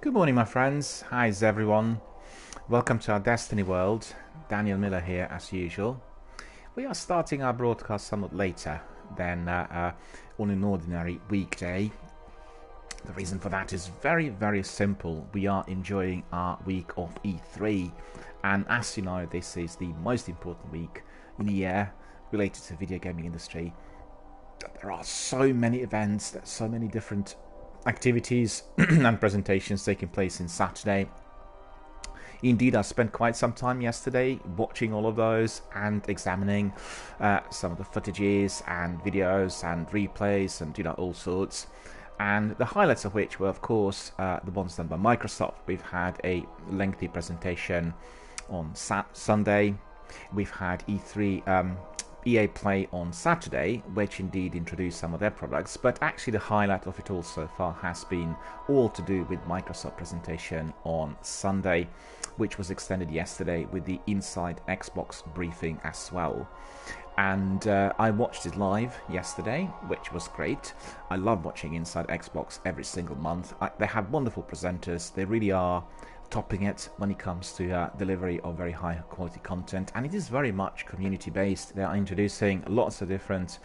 Good morning, my friends. How's everyone? Welcome to our Destiny world. Daniel Miller here, as usual. We are starting our broadcast somewhat later than on an ordinary weekday. The reason for that is very simple. We are enjoying our week of E3, and as you know, this is the most important week in the year related to the video gaming industry. There are so many events, there's so many different activities and presentations taking place in Saturday. Indeed, I spent quite some time yesterday watching all of those and examining some of the footages and videos and replays and all sorts. And the highlights of which were, of course, the ones done by Microsoft. We've had a lengthy presentation on Sunday. We've had E3 EA Play on Saturday, which indeed introduced some of their products, but actually the highlight of it all so far has been all to do with Microsoft presentation on Sunday, which was extended yesterday with the Inside Xbox briefing as well. And I watched it live yesterday, which was great. I love watching Inside Xbox every single month. They have wonderful presenters. They really are topping it when it comes to delivery of very high quality content, and it is very much community based. They are introducing lots of different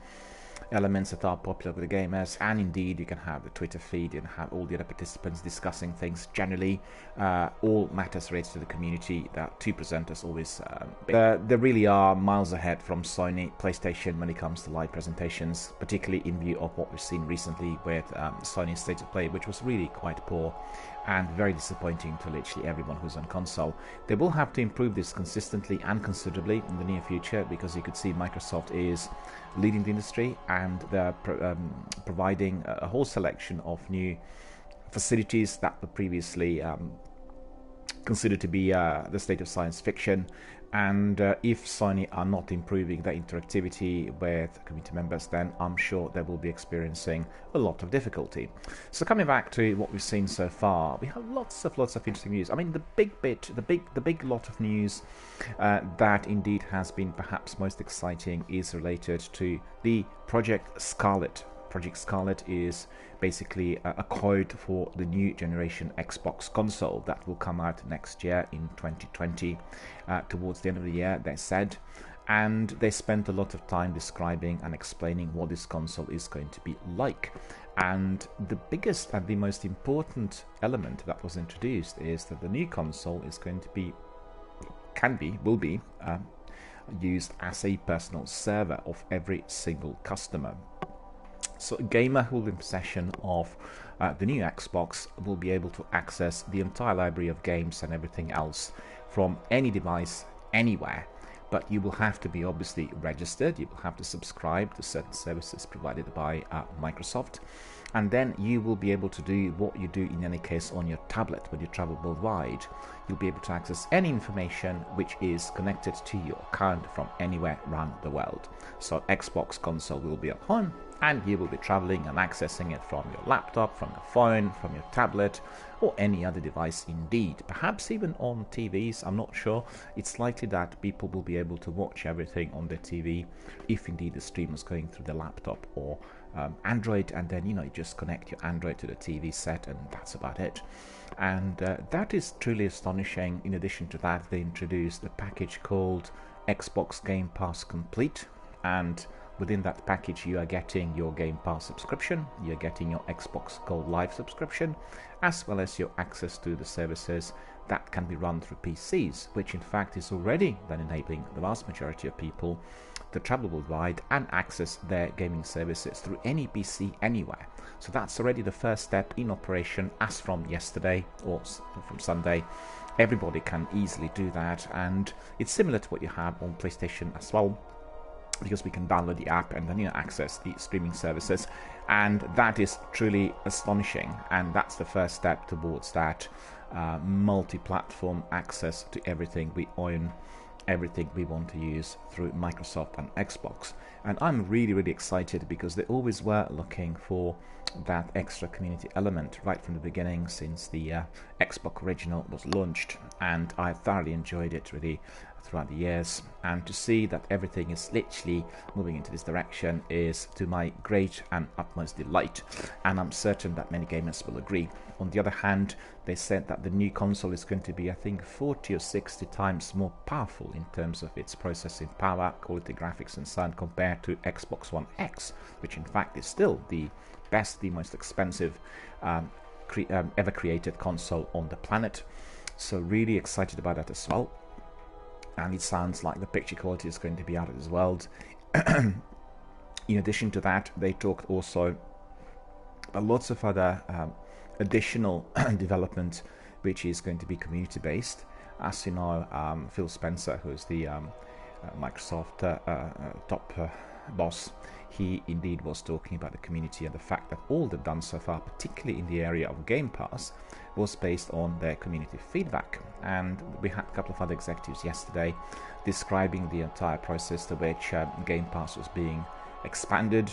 elements that are popular with the gamers, and indeed you can have the Twitter feed and have all the other participants discussing things generally, all matters related to the community. There are two presenters always. They really are miles ahead from Sony, PlayStation when it comes to live presentations, particularly in view of what we've seen recently with Sony's State of Play, which was really quite poor and very disappointing to literally everyone who's on console. They will have to improve this consistently and considerably in the near future, because you could see Microsoft is leading the industry, and they're providing a whole selection of new facilities that were previously considered to be the state of science fiction. And if Sony are not improving their interactivity with community members, then I'm sure they will be experiencing a lot of difficulty. So coming back to what we've seen so far, we have lots of interesting news. I mean, the big lot of news that indeed has been perhaps most exciting is related to the Project Scarlet. Project Scarlet is basically a code for the new generation Xbox console that will come out next year in 2020, towards the end of the year, they said. And they spent a lot of time describing and explaining what this console is going to be like. And the biggest and the most important element that was introduced is that the new console is going to be, will be used as a personal server of every single customer. So a gamer who will be in possession of the new Xbox will be able to access the entire library of games and everything else from any device, anywhere. But you will have to be obviously registered. You will have to subscribe to certain services provided by Microsoft. And then you will be able to do what you do in any case on your tablet when you travel worldwide. You'll be able to access any information which is connected to your account from anywhere around the world. So Xbox console will be at home, and you will be traveling and accessing it from your laptop, from your phone, from your tablet, or any other device indeed. Perhaps even on TVs, I'm not sure. It's likely that people will be able to watch everything on their TV if indeed the stream is going through the laptop or Android, and then you just connect your Android to the TV set, and that's about it. And that is truly astonishing. In addition to that, they introduced a package called Xbox Game Pass Complete, and within that package you are getting your Game Pass subscription, you're getting your Xbox Gold Live subscription, as well as your access to the services that can be run through PCs, which in fact is already then enabling the vast majority of people to travel worldwide and access their gaming services through any PC anywhere. So that's already the first step in operation as from yesterday or from Sunday. Everybody can easily do that, and it's similar to what you have on PlayStation as well, because we can download the app and then access the streaming services, and that is truly astonishing. And that's the first step towards that multi-platform access to everything we own, everything we want to use through Microsoft and Xbox. And I'm really excited, because they always were looking for that extra community element right from the beginning, since the Xbox original was launched, and I thoroughly enjoyed it. Really throughout the years, and to see that everything is literally moving into this direction is to my great and utmost delight, and I'm certain that many gamers will agree. On the other hand, they said that the new console is going to be, I think, 40 or 60 times more powerful in terms of its processing power, quality, graphics and so on, compared to Xbox One X, which in fact is still the best, the most expensive ever created console on the planet. So really excited about that as well. And it sounds like the picture quality is going to be out of this world. In addition to that, they talked also about lots of other additional development, which is going to be community based. As you know, Phil Spencer, who is the Microsoft top boss, he indeed was talking about the community and the fact that all they've done so far, particularly in the area of Game Pass, was based on their community feedback. And we had a couple of other executives yesterday describing the entire process to which Game Pass was being expanded,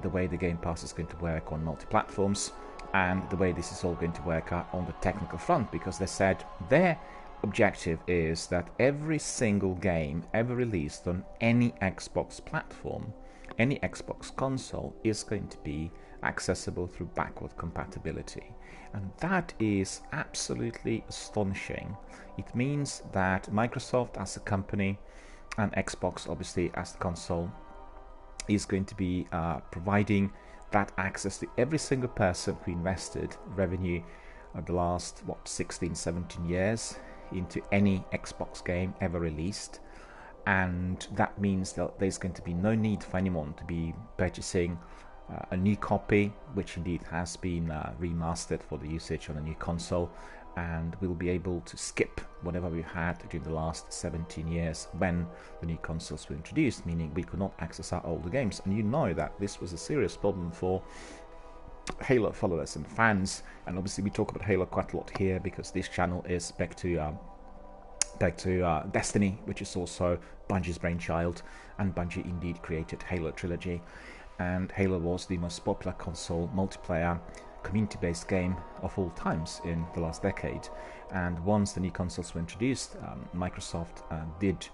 the way the Game Pass is going to work on multi-platforms, and the way this is all going to work out on the technical front, because they said their objective is that every single game ever released on any Xbox platform, any Xbox console, is going to be accessible through backward compatibility. And that is absolutely astonishing. It means that Microsoft as a company and Xbox obviously as the console is going to be providing that access to every single person who invested revenue of the last 16, 17 years into any Xbox game ever released. And that means that there's going to be no need for anyone to be purchasing a new copy, which indeed has been remastered for the usage on a new console, and we'll be able to skip whatever we had during the last 17 years when the new consoles were introduced, meaning we could not access our older games. And you know that this was a serious problem for Halo followers and fans, and obviously we talk about Halo quite a lot here because this channel is back to Destiny, which is also Bungie's brainchild, and Bungie indeed created Halo Trilogy, and Halo was the most popular console multiplayer community-based game of all times in the last decade. And once the new consoles were introduced, Microsoft did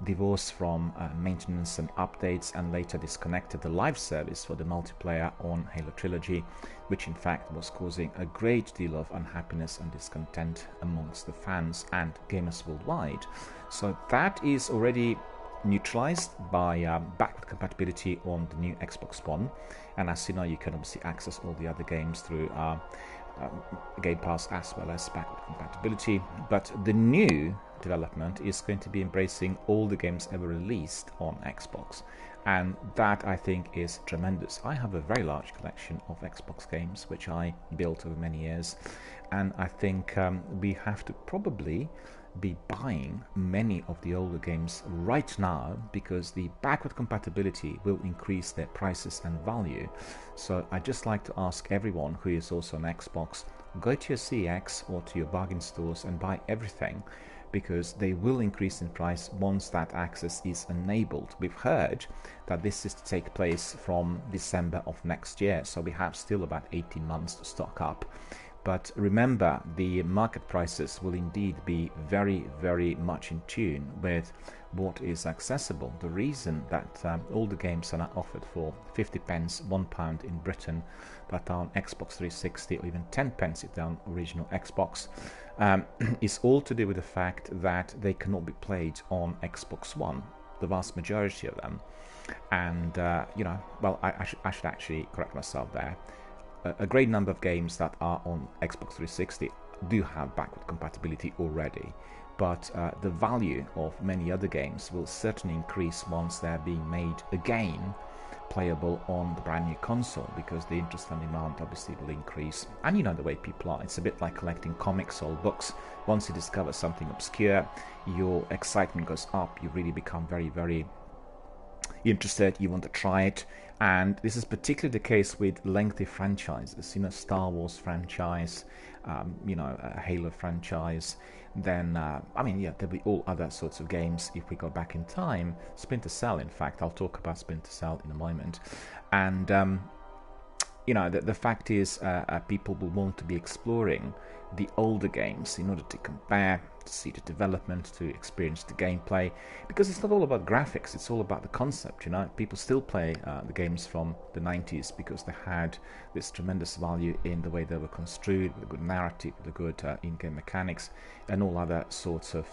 divorce from maintenance and updates, and later disconnected the live service for the multiplayer on Halo Trilogy, which in fact was causing a great deal of unhappiness and discontent amongst the fans and gamers worldwide. So that is already neutralized by backward compatibility on the new Xbox One, and as you know, you can obviously access all the other games through Game Pass as well as backward compatibility. But the new development is going to be embracing all the games ever released on Xbox, and that I think is tremendous. I have a very large collection of Xbox games which I built over many years, and I think we have to probably be buying many of the older games right now, because the backward compatibility will increase their prices and value. So I just like to ask everyone who is also on Xbox, go to your CX or to your bargain stores and buy everything, because they will increase in price once that access is enabled. We've heard that this is to take place from December of next year, so we have still about 18 months to stock up. But remember, the market prices will indeed be very, very much in tune with what is accessible. The reason that all the games are now offered for 50 pence, £1 in Britain, that are on Xbox 360, or even 10 pence if they're on original Xbox, is all to do with the fact that they cannot be played on Xbox One, the vast majority of them. And, I should actually correct myself there. A great number of games that are on Xbox 360 do have backward compatibility already, but the value of many other games will certainly increase once they're being made again playable on the brand new console, because the interest and demand obviously will increase. And you know the way people are, it's a bit like collecting comics or books. Once you discover something obscure, your excitement goes up, you really become very, very interested, you want to try it. And this is particularly the case with lengthy franchises, Star Wars franchise, a Halo franchise. Then, there'll be all other sorts of games if we go back in time. Splinter Cell, in fact, I'll talk about Splinter Cell in a moment. And the fact is, people will want to be exploring the older games in order to compare, to see the development, to experience the gameplay, because it's not all about graphics, it's all about the concept. People still play the games from the 90s because they had this tremendous value in the way they were construed, with a good narrative, with a good in-game mechanics, and all other sorts of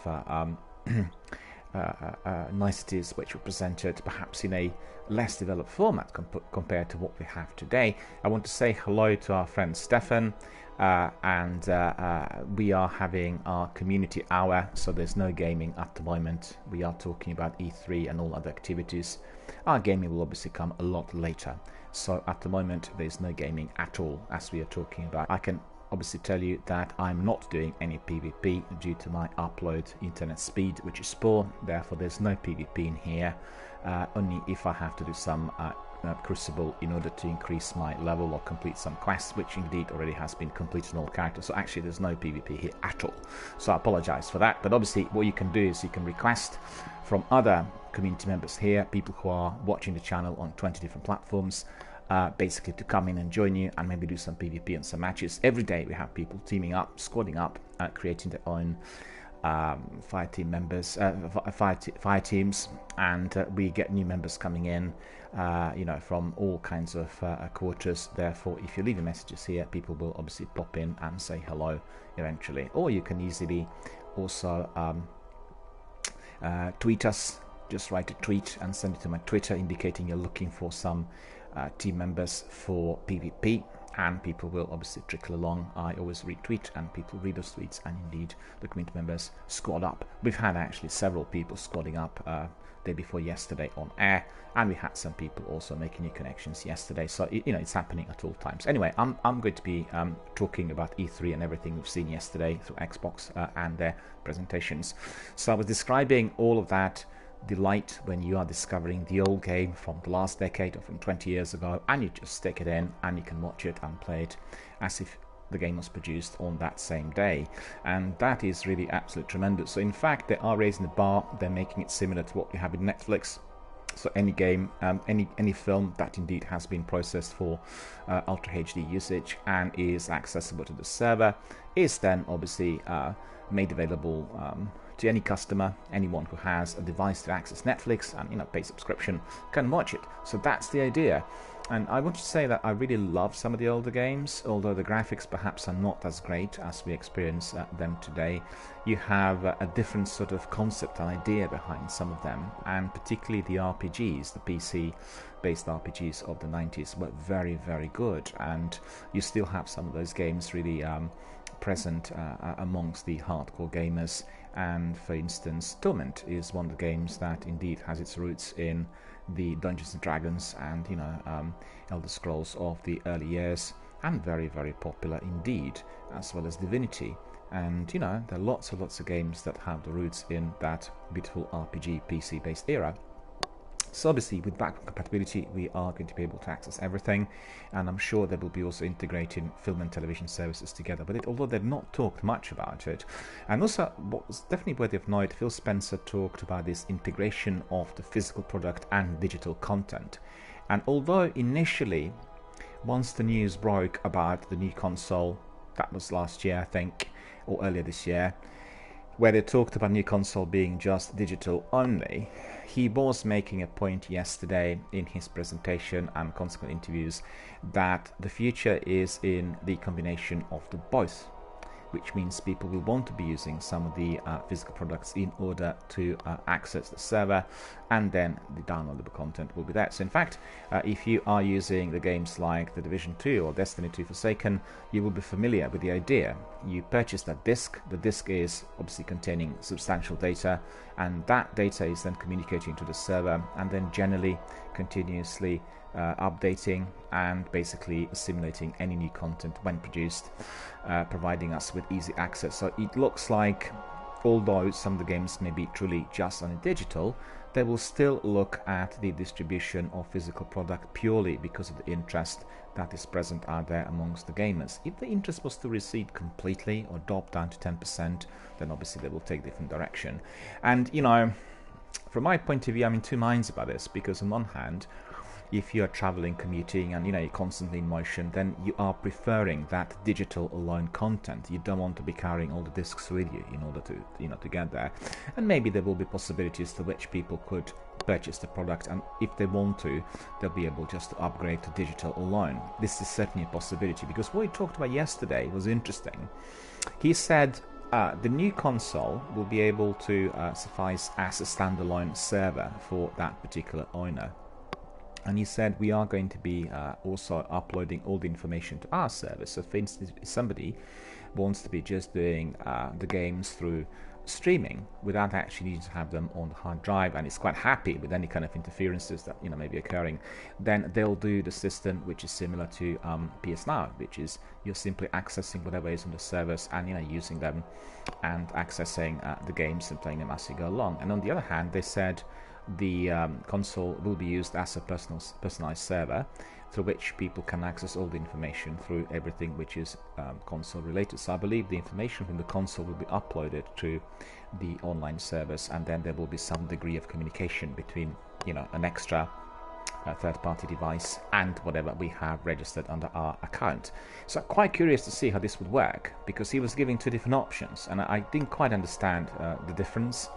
niceties which were presented perhaps in a less developed format compared to what we have today. I want to say hello to our friend Stefan, and we are having our community hour, so there's no gaming at the moment. We are talking about E3 and all other activities. Our gaming will obviously come a lot later, so at the moment there's no gaming at all as we are talking about. I can obviously tell you that I'm not doing any PvP due to my upload internet speed, which is poor. Therefore there's no PvP in here, only if I have to do some Crucible in order to increase my level or complete some quests, which indeed already has been completed in all characters. So actually there's no PvP here at all, so I apologize for that. But obviously what you can do is you can request from other community members here, people who are watching the channel on 20 different platforms, basically to come in and join you and maybe do some PvP and some matches. Every day we have people teaming up, squadding up, creating their own fire teams, and we get new members coming in, from all kinds of quarters. Therefore, if you leave your messages here, people will obviously pop in and say hello eventually. Or you can easily also tweet us. Just write a tweet and send it to my Twitter indicating you're looking for some team members for PvP, and people will obviously trickle along. I always retweet and people read those tweets, and indeed the community members squad up. We've had actually several people squadding up day before yesterday on air, and we had some people also making new connections yesterday, so it's happening at all times. Anyway, I'm going to be talking about E3 and everything we've seen yesterday through Xbox and their presentations. So I was describing all of that delight when you are discovering the old game from the last decade or from 20 years ago, and you just stick it in and you can watch it and play it as if the game was produced on that same day, and that is really absolutely tremendous. So in fact they are raising the bar, they're making it similar to what we have in Netflix. So any game, any film that indeed has been processed for Ultra HD usage and is accessible to the server is then obviously made available to any customer. Anyone who has a device to access Netflix and pay subscription can watch it. So that's the idea. And I want to say that I really love some of the older games, although the graphics perhaps are not as great as we experience them today. You have a different sort of concept and idea behind some of them, and particularly the RPGs, the PC-based RPGs of the 90s were very, very good, and you still have some of those games really present amongst the hardcore gamers. And for instance, Torment is one of the games that indeed has its roots in the Dungeons and Dragons and Elder Scrolls of the early years, and very, very popular indeed, as well as Divinity. And there are lots of games that have the roots in that beautiful RPG PC-based era. So obviously with backward compatibility we are going to be able to access everything, and I'm sure they will be also integrating film and television services together with it, although they've not talked much about it. And also what was definitely worthy of note, Phil Spencer talked about this integration of the physical product and digital content. And although initially, once the news broke about the new console, that was last year I think, or earlier this year, where they talked about new console being just digital only, he was making a point yesterday in his presentation and consequent interviews that the future is in the combination of the both, which means people will want to be using some of the physical products in order to access the server, and then the downloadable content will be there. So in fact, if you are using the games like The Division 2 or Destiny 2 Forsaken, you will be familiar with the idea. You purchase that disc, the disc is obviously containing substantial data, and that data is then communicating to the server and then generally continuously updating and basically assimilating any new content when produced, providing us with easy access. So it looks like, although some of the games may be truly just on digital, they will still look at the distribution of physical product purely because of the interest that is present out there amongst the gamers. If the interest was to recede completely or drop down to 10%, then obviously they will take different direction. And from my point of view, I'm in two minds about this, because on one hand, if you are traveling, commuting, and you're constantly in motion, then you are preferring that digital alone content. You don't want to be carrying all the discs with you in order to to get there. And maybe there will be possibilities to which people could purchase the product, and if they want to, they'll be able just to upgrade to digital alone. This is certainly a possibility, because what we talked about yesterday was interesting. He said the new console will be able to suffice as a standalone server for that particular owner. And he said we are going to be also uploading all the information to our server. So for instance, if somebody wants to be just doing the games through streaming without actually needing to have them on the hard drive, and is quite happy with any kind of interferences that may be occurring, then they'll do the system which is similar to PS Now, which is you're simply accessing whatever is on the servers and using them and accessing the games and playing them as you go along. And on the other hand, they said the console will be used as a personalized server through which people can access all the information through everything which is console related. So I believe the information from the console will be uploaded to the online servers, and then there will be some degree of communication between an extra third-party device and whatever we have registered under our account. So I'm quite curious to see how this would work, because he was giving two different options and I didn't quite understand the difference.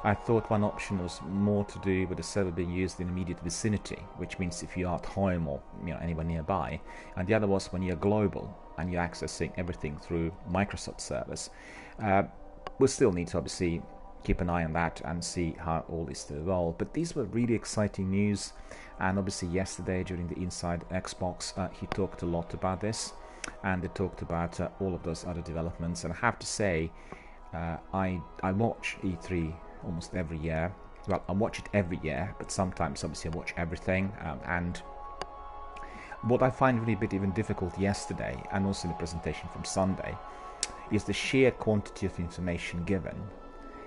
I thought one option was more to do with the server being used in immediate vicinity, which means if you are at home or anywhere nearby, and the other was when you're global and you're accessing everything through Microsoft servers. We'll still need to obviously keep an eye on that and see how all this to evolve. But these were really exciting news, and obviously yesterday during the Inside Xbox he talked a lot about this, and they talked about all of those other developments. And I have to say, I watch E3 almost every year. Well, I watch it every year, but sometimes obviously I watch everything, and what I find really a bit even difficult yesterday, and also in the presentation from Sunday, is the sheer quantity of information given.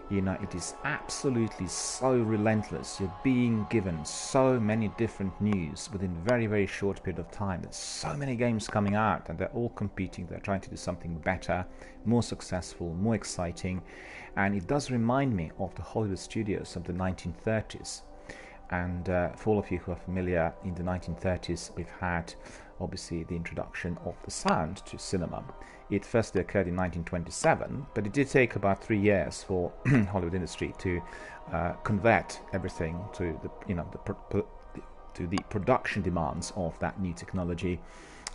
It is absolutely so relentless. You're being given so many different news within a very, very short period of time. There's so many games coming out, and they're all competing. They're trying to do something better, more successful, more exciting. And it does remind me of the Hollywood studios of the 1930s. And for all of you who are familiar, in the 1930s, we've had obviously the introduction of the sound to cinema. It firstly occurred in 1927, but it did take about 3 years for Hollywood industry to convert everything to the production demands of that new technology.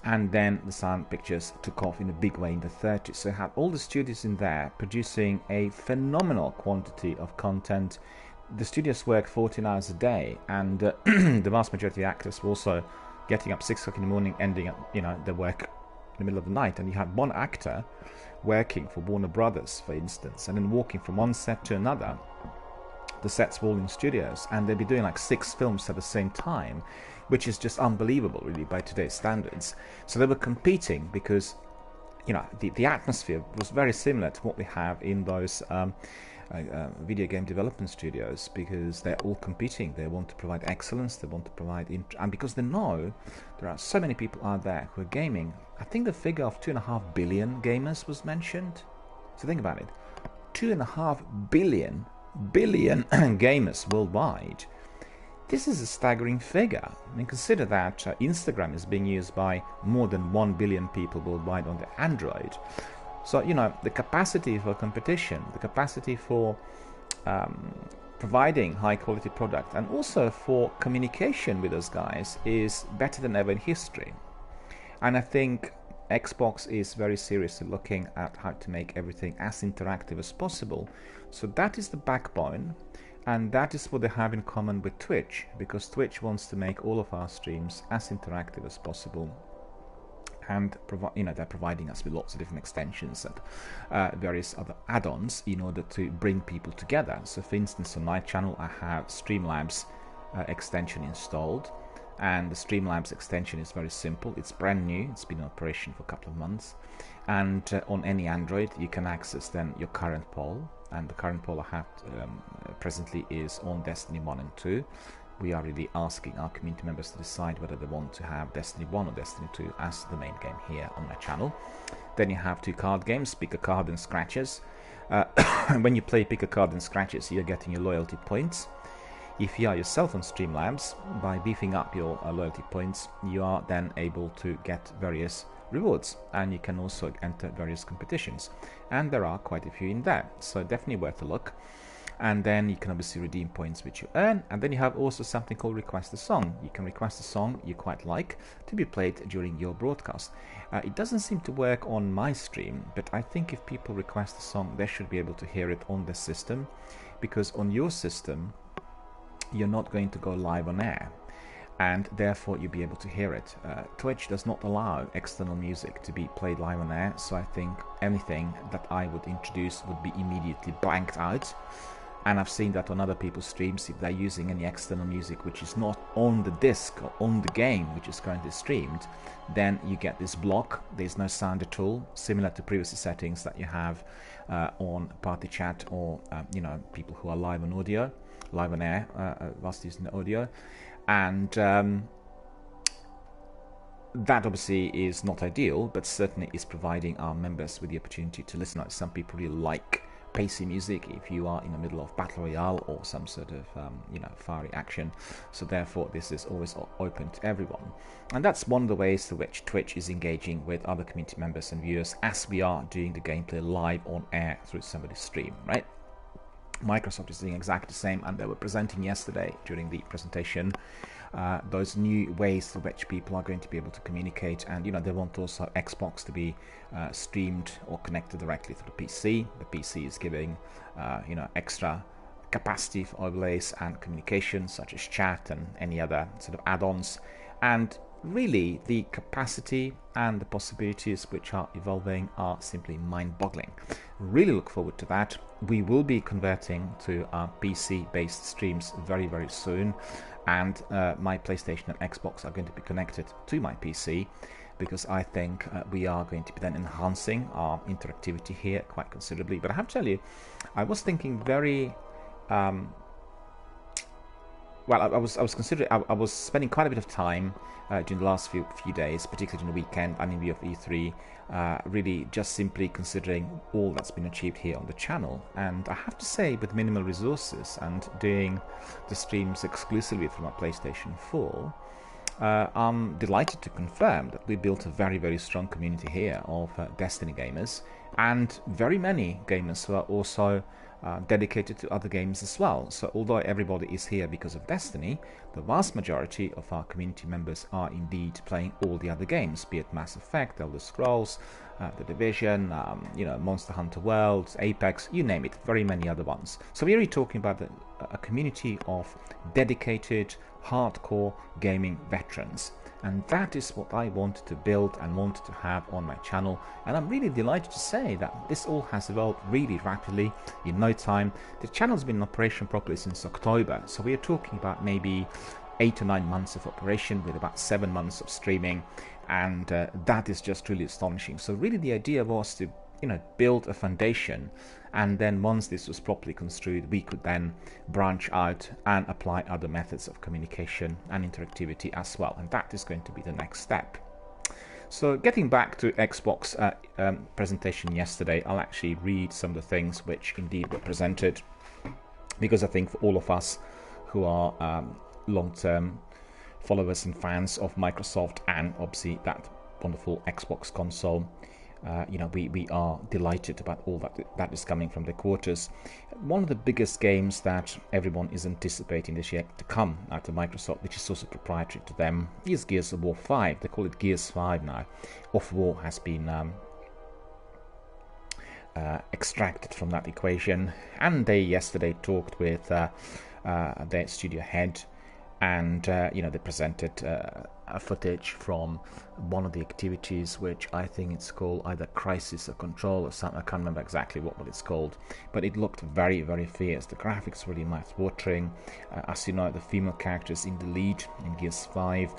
And then the sound pictures took off in a big way in the 30s. So you had all the studios in there producing a phenomenal quantity of content. The studios worked 14 hours a day, and the vast majority of actors were also getting up 6 o'clock in the morning, ending up their work in the middle of the night. And you had one actor working for Warner Brothers, for instance, and then walking from one set to another. The sets were all in studios, and they'd be doing like 6 films at the same time, which is just unbelievable, really, by today's standards. So they were competing because, the atmosphere was very similar to what we have in those video game development studios, because they're all competing. They want to provide excellence, they want to provide and because they know there are so many people out there who are gaming. I think the figure of 2.5 billion gamers was mentioned. So think about it, 2.5 billion gamers worldwide. This is a staggering figure. I mean, consider that Instagram is being used by more than 1 billion people worldwide on the Android. So, the capacity for competition, the capacity for providing high-quality product, and also for communication with those guys is better than ever in history. And I think Xbox is very seriously looking at how to make everything as interactive as possible. So that is the backbone, and that is what they have in common with Twitch, because Twitch wants to make all of our streams as interactive as possible. And they're providing us with lots of different extensions and various other add-ons in order to bring people together. So for instance, on my channel I have Streamlabs extension installed, and the Streamlabs extension is very simple. It's brand new, it's been in operation for a couple of months, and on any Android you can access then your current poll, and the current poll I have presently is on Destiny 1 and 2. We are really asking our community members to decide whether they want to have Destiny 1 or Destiny 2 as the main game here on my channel. Then you have 2 card games, Pick a Card and Scratches. When you play Pick a Card and Scratches, you're getting your loyalty points. If you are yourself on Streamlabs, by beefing up your loyalty points, you are then able to get various rewards, and you can also enter various competitions, and there are quite a few in there, so definitely worth a look. And then you can obviously redeem points which you earn, and then you have also something called request a song. You can request a song you quite like to be played during your broadcast. It doesn't seem to work on my stream, but I think if people request a song, they should be able to hear it on the system, because on your system you're not going to go live on air, and therefore you'll be able to hear it. Twitch does not allow external music to be played live on air, so I think anything that I would introduce would be immediately blanked out. And I've seen that on other people's streams, if they're using any external music which is not on the disc or on the game which is currently streamed, then you get this block. There's no sound at all, similar to previous settings that you have on party chat or you know, people who are live on audio, live on air whilst using the audio. And that obviously is not ideal, but certainly is providing our members with the opportunity to listen. Some people really like pacey music if you are in the middle of battle royale or some sort of you know, fiery action, so therefore this is always open to everyone. And that's one of the ways to which Twitch is engaging with other community members and viewers, as we are doing the gameplay live on air through somebody's stream, right? Microsoft is doing exactly the same, and they were presenting yesterday during the presentation those new ways through which people are going to be able to communicate. And you know, they want also Xbox to be streamed or connected directly to the PC. The PC is giving you know, extra capacity for overlays and communication, such as chat and any other sort of add-ons. And really, the capacity and the possibilities which are evolving are simply mind-boggling. Really look forward to that. We will be converting to PC-based streams very, very soon, and my PlayStation and Xbox are going to be connected to my PC, because I think we are going to be then enhancing our interactivity here quite considerably. But I have to tell you, I was thinking very well, I was considering, I was spending quite a bit of time during the last few days, particularly during the weekend and in view of E3, really just simply considering all that's been achieved here on the channel. And I have to say, with minimal resources and doing the streams exclusively through my PlayStation 4, I'm delighted to confirm that we built a very, very strong community here of Destiny gamers, and very many gamers who are also dedicated to other games as well. So although everybody is here because of Destiny, the vast majority of our community members are indeed playing all the other games, be it Mass Effect, Elder Scrolls, The Division, you know, Monster Hunter World, Apex, you name it, very many other ones. So we're really talking about a community of dedicated, hardcore gaming veterans. And that is what I wanted to build and wanted to have on my channel. And I'm really delighted to say that this all has evolved really rapidly in no time. The channel's been in operation properly since October, so we are talking about maybe 8 or 9 months of operation with about 7 months of streaming, and that is just really astonishing. So really the idea was to, you know, build a foundation, and then once this was properly construed, we could then branch out and apply other methods of communication and interactivity as well, and that is going to be the next step. So getting back to Xbox presentation yesterday, I'll actually read some of the things which indeed were presented, because I think for all of us who are long-term followers and fans of Microsoft and obviously that wonderful Xbox console, you know, we are delighted about all that is coming from the quarters. One of the biggest games that everyone is anticipating this year to come out of Microsoft, which is also proprietary to them, is Gears of War 5. They call it Gears 5 now. Of War has been extracted from that equation, and they yesterday talked with their studio head, and you know, they presented a footage from one of the activities, which I think it's called either Crisis or Control or something. I can't remember exactly what it's called, but it looked very, very fierce. The graphics really mouth-watering. As you know, the female characters in the lead in Gears 5,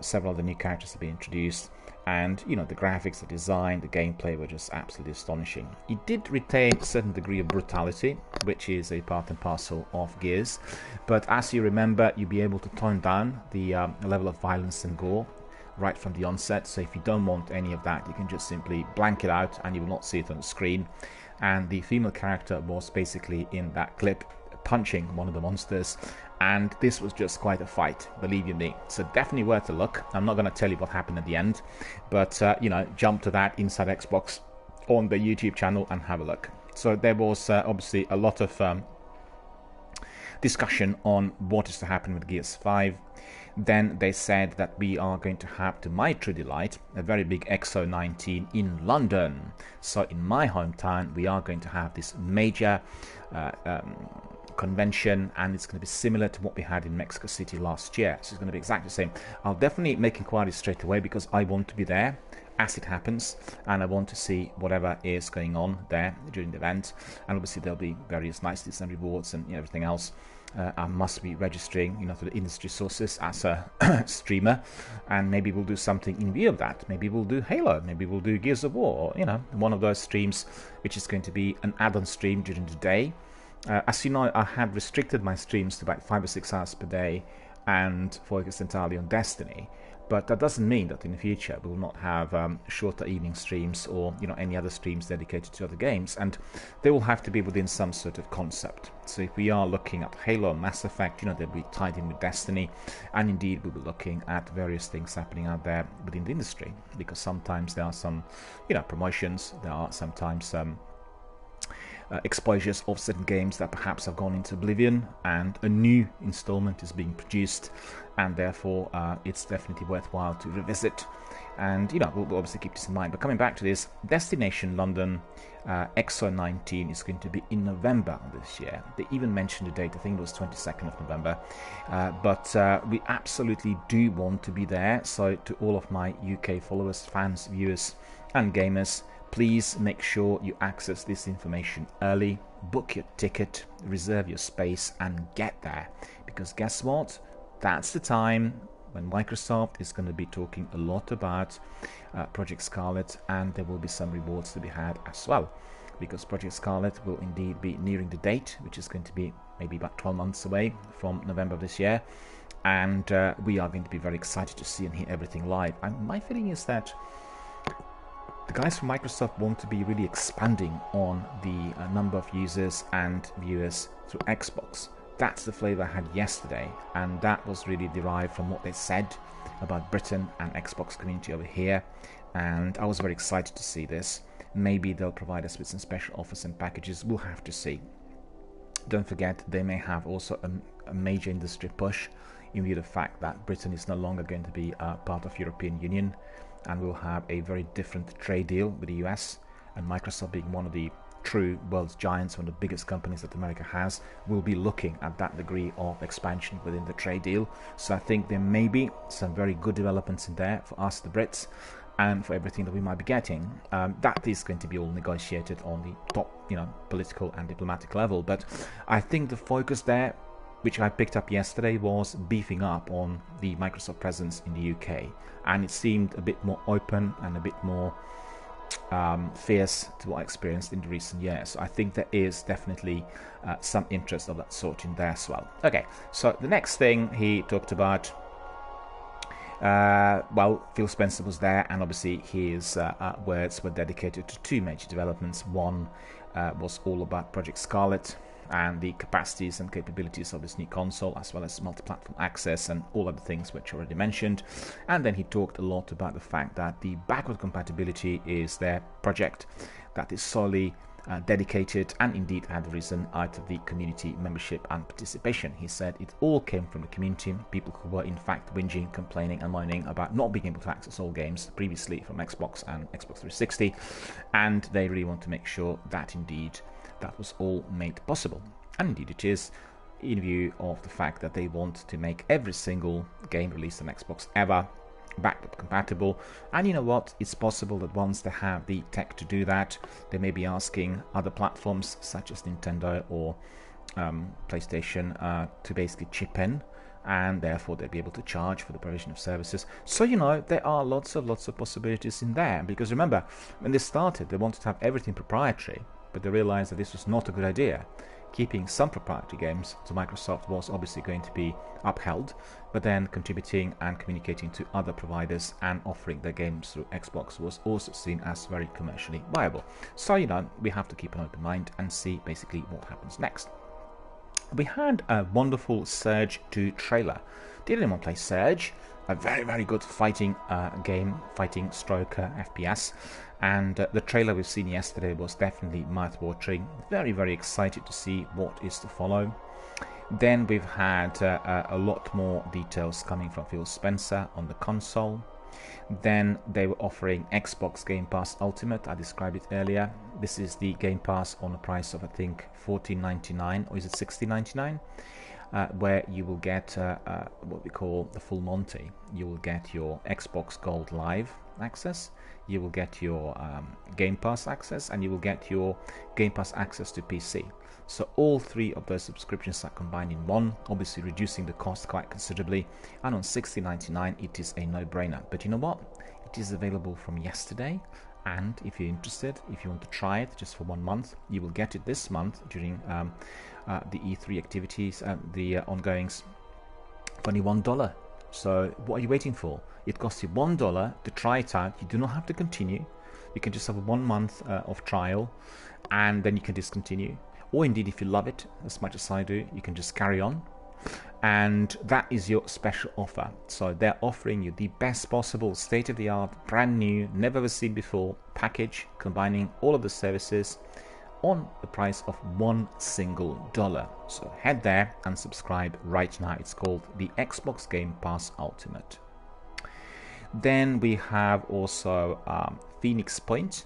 several of the new characters have been introduced, and you know, the graphics, the design, the gameplay were just absolutely astonishing. It did retain a certain degree of brutality, which is a part and parcel of Gears, but as you remember, you'll be able to tone down the level of violence and gore right from the onset. So if you don't want any of that, you can just simply blank it out and you will not see it on the screen. And the female character was basically in that clip punching one of the monsters, and this was just quite a fight, believe you me. So definitely worth a look. I'm not going to tell you what happened at the end, but jump to that Inside Xbox on the YouTube channel and have a look. So there was obviously a lot of discussion on what is to happen with Gears 5. Then they said that we are going to have, to my true delight, a very big XO19 in London. So in my hometown, we are going to have this major convention, and it's going to be similar to what we had in Mexico City last year. So it's going to be exactly the same. I'll definitely make inquiries straight away because I want to be there as it happens, and I want to see whatever is going on there during the event. And obviously there'll be various niceties and rewards and everything else. I must be registering, to the industry sources as a streamer, and maybe we'll do something in view of that. Maybe we'll do Halo, maybe we'll do Gears of War, or one of those streams, which is going to be an add-on stream during the day. As you know, I had restricted my streams to about 5 or 6 hours per day and focused entirely on Destiny. But that doesn't mean that in the future we will not have shorter evening streams or any other streams dedicated to other games, and they will have to be within some sort of concept. So if we are looking at Halo and Mass Effect, they'll be tied in with Destiny, and indeed we'll be looking at various things happening out there within the industry, because sometimes there are some promotions, there are sometimes exposures of certain games that perhaps have gone into oblivion, and a new installment is being produced, and therefore it's definitely worthwhile to revisit. And we'll obviously keep this in mind. But coming back to this, Destination London XO19 is going to be in November this year. They even mentioned the date, I think it was 22nd of November. But we absolutely do want to be there. So to all of my UK followers, fans, viewers and gamers, please make sure you access this information early, book your ticket, reserve your space, and get there. Because guess what? That's the time when Microsoft is going to be talking a lot about Project Scarlet, and there will be some rewards to be had as well. Because Project Scarlet will indeed be nearing the date, which is going to be maybe about 12 months away from November of this year. And we are going to be very excited to see and hear everything live. And my feeling is that the guys from Microsoft want to be really expanding on the number of users and viewers through Xbox. That's the flavor I had yesterday, and that was really derived from what they said about Britain and Xbox community over here, and I was very excited to see this. Maybe they'll provide us with some special offers and packages, we'll have to see. Don't forget, they may have also a major industry push in view of the fact that Britain is no longer going to be part of European Union, and we'll have a very different trade deal with the US, and Microsoft being one of the true world's giants, one of the biggest companies that America has, will be looking at that degree of expansion within the trade deal. So I think there may be some very good developments in there for us, the Brits, and for everything that we might be getting. That is going to be all negotiated on the top, political and diplomatic level. But I think the focus there, which I picked up yesterday, was beefing up on the Microsoft presence in the UK, and it seemed a bit more open and a bit more fierce to what I experienced in the recent years. I think there is definitely some interest of that sort in there as well. Okay, so the next thing he talked about, Phil Spencer was there, and obviously his words were dedicated to two major developments. One was all about Project Scarlet and the capacities and capabilities of this new console, as well as multi-platform access and all other things which I already mentioned. And then he talked a lot about the fact that the backward compatibility is their project that is solely dedicated and indeed had arisen out of the community membership and participation. He said it all came from the community, people who were in fact whinging, complaining and moaning about not being able to access all games previously from Xbox and Xbox 360, and they really want to make sure that indeed that was all made possible. And indeed it is, in view of the fact that they want to make every single game released on Xbox ever backward compatible. And you know what, it's possible that once they have the tech to do that, they may be asking other platforms such as Nintendo or PlayStation to basically chip in, and therefore they'll be able to charge for the provision of services. So there are lots of possibilities in there, because remember, when they started they wanted to have everything proprietary, but they realized that this was not a good idea. Keeping some proprietary games to Microsoft was obviously going to be upheld, but then contributing and communicating to other providers and offering their games through Xbox was also seen as very commercially viable. So we have to keep an open mind and see basically what happens next. We had a wonderful Surge 2 trailer. Did anyone play Surge? A very, very good fighting game, fighting stroke FPS. And the trailer we've seen yesterday was definitely mouth-watering. Very, very excited to see what is to follow. Then we've had a lot more details coming from Phil Spencer on the console. Then they were offering Xbox Game Pass Ultimate. I described it earlier. This is the Game Pass on a price of, I think, $14.99, or is it $16.99? Where you will get what we call the full Monty. You will get your Xbox Gold Live access, you will get your Game Pass access, and you will get your Game Pass access to PC. So all three of those subscriptions are combined in one, obviously reducing the cost quite considerably, and on $16.99 it is a no-brainer. But you know what? It is available from yesterday, and if you're interested, if you want to try it just for 1 month, you will get it this month during the E3 activities, the ongoings, for only $1. So what are you waiting for? It costs you $1 to try it out. You do not have to continue. You can just have a 1 month of trial, and then you can discontinue. Or indeed, if you love it as much as I do, you can just carry on. And that is your special offer. So they're offering you the best possible state-of-the-art, brand new, never ever seen before package, combining all of the services on the price of $1 single. So head there and subscribe right now. It's called the Xbox Game Pass Ultimate. Then we have also Phoenix Point.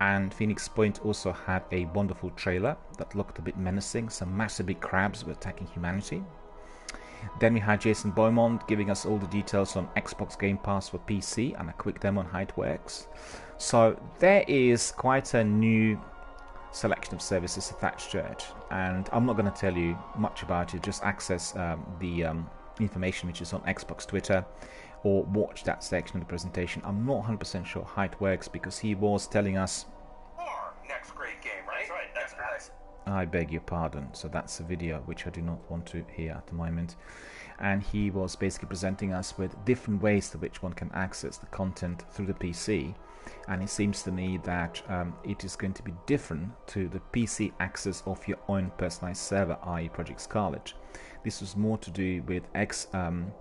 And Phoenix Point also had a wonderful trailer that looked a bit menacing. Some massive big crabs were attacking humanity. Then we had Jason Beaumont giving us all the details on Xbox Game Pass for PC and a quick demo on how it works. So there is quite a new selection of services attached to it, and I'm not going to tell you much about it. Just access the information which is on Xbox Twitter, or watch that section of the presentation. I'm not 100% sure how it works, because he was telling us next great game, right? That's right. That's right. I beg your pardon. So that's a video which I do not want to hear at the moment. And he was basically presenting us with different ways to which one can access the content through the PC. And it seems to me that it is going to be different to the PC access of your own personalized server, i.e. Project Scarlet. This was more to do with Xbox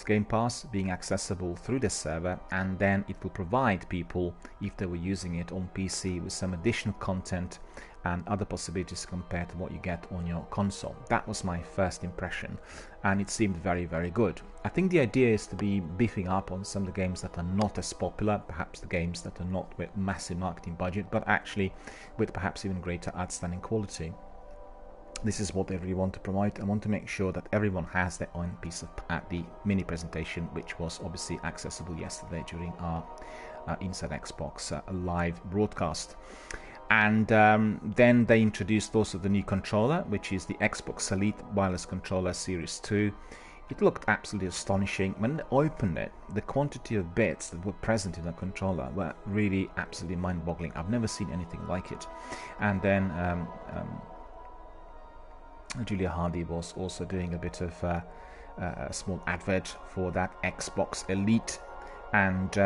Game Pass being accessible through this server, and then it will provide people, if they were using it on PC, with some additional content and other possibilities compared to what you get on your console. That was my first impression, and it seemed very, very good. I think the idea is to be beefing up on some of the games that are not as popular, perhaps the games that are not with massive marketing budget, but actually with perhaps even greater outstanding quality. This is what they really want to promote. I want to make sure that everyone has their own piece of at the mini presentation, which was obviously accessible yesterday during our Inside Xbox live broadcast. And then they introduced also the new controller, which is the Xbox Elite Wireless Controller Series 2. It looked absolutely astonishing. When they opened it, the quantity of bits that were present in the controller were really absolutely mind-boggling. I've never seen anything like it. And then Julia Hardy was also doing a bit of a small advert for that Xbox Elite, and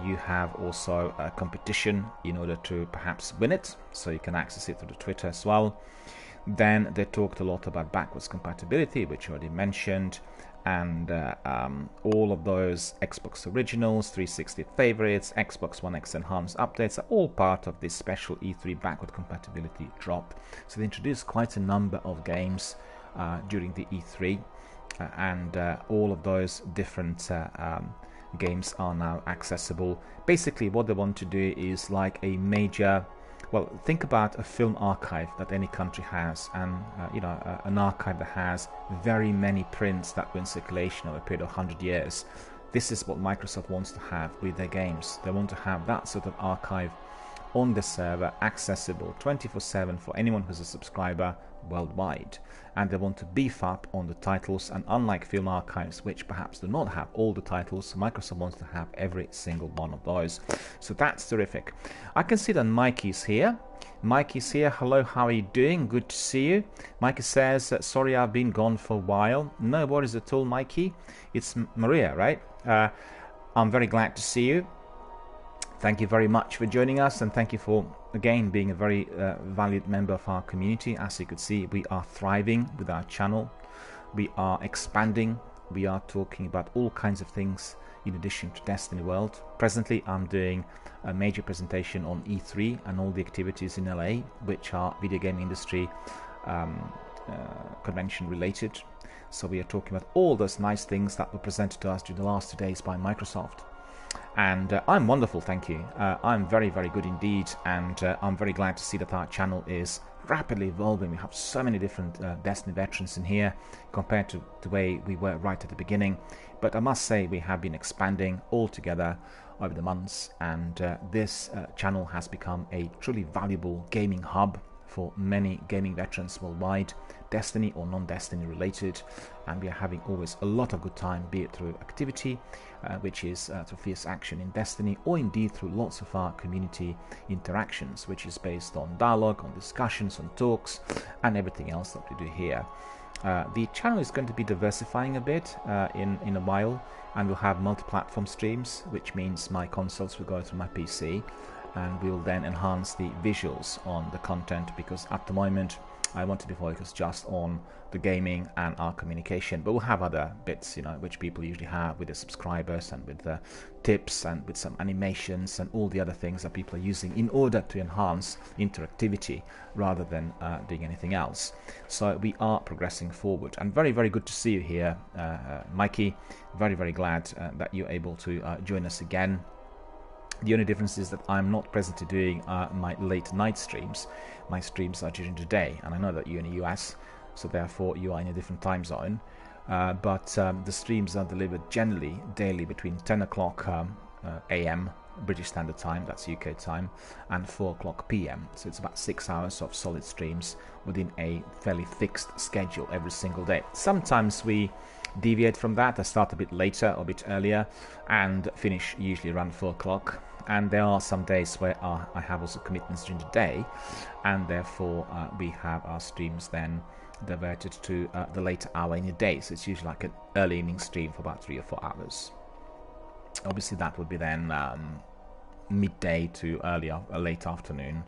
you have also a competition in order to perhaps win it, so you can access it through the Twitter as well. Then they talked a lot about backwards compatibility, which I already mentioned, and all of those Xbox Originals, 360 favorites, Xbox One X Enhanced updates are all part of this special E3 backward compatibility drop. So they introduced quite a number of games during the E3, and all of those different games are now accessible. Basically what they want to do is like a major, well, think about a film archive that any country has, and an archive that has very many prints that were in circulation over a period of 100 years. This is what Microsoft wants to have with their games. They want to have that sort of archive on the server, accessible 24/7 for anyone who's a subscriber worldwide. And they want to beef up on the titles, and unlike film archives, which perhaps do not have all the titles, Microsoft wants to have every single one of those. So that's terrific. I can see that Mikey's here. Mikey's here. Hello, how are you doing? Good to see you. Mikey says, sorry I've been gone for a while. No worries at all, Mikey. It's Maria, right? I'm very glad to see you. Thank you very much for joining us, and thank you for, again, being a very valued member of our community. As you could see, we are thriving with our channel. We are expanding. We are talking about all kinds of things in addition to Destiny World. Presently, I'm doing a major presentation on E3 and all the activities in LA, which are video game industry convention related. So we are talking about all those nice things that were presented to us during the last 2 days by Microsoft. And I'm wonderful, thank you. I'm very, very good indeed, and I'm very glad to see that our channel is rapidly evolving. We have so many different Destiny veterans in here compared to the way we were right at the beginning. But I must say we have been expanding all together over the months, and this channel has become a truly valuable gaming hub for many gaming veterans worldwide, Destiny or non-Destiny related, and we are having always a lot of good time, be it through activity, which is through fierce action in Destiny, or indeed through lots of our community interactions, which is based on dialogue, on discussions, on talks, and everything else that we do here. The channel is going to be diversifying a bit in a while, and we'll have multi-platform streams, which means my consoles will go through my PC, and we'll then enhance the visuals on the content, because at the moment I want to be focused just on the gaming and our communication, but we'll have other bits, you know, which people usually have with the subscribers and with the tips and with some animations and all the other things that people are using in order to enhance interactivity rather than doing anything else. So we are progressing forward, and very, very good to see you here, Mikey. Very, very glad that you're able to join us again. The only difference is that I'm not presently doing my late night streams. My streams are during the day, and I know that you're in the US, so therefore you are in a different time zone. But the streams are delivered generally daily between 10 o'clock AM, British Standard Time, that's UK time, and 4 o'clock PM. So it's about 6 hours of solid streams within a fairly fixed schedule every single day. Sometimes we deviate from that. I start a bit later or a bit earlier and finish usually around 4 o'clock. And there are some days where I have also commitments during the day, and therefore we have our streams then diverted to the later hour in the day. So it's usually like an early evening stream for about 3 or 4 hours. Obviously that would be then midday to late afternoon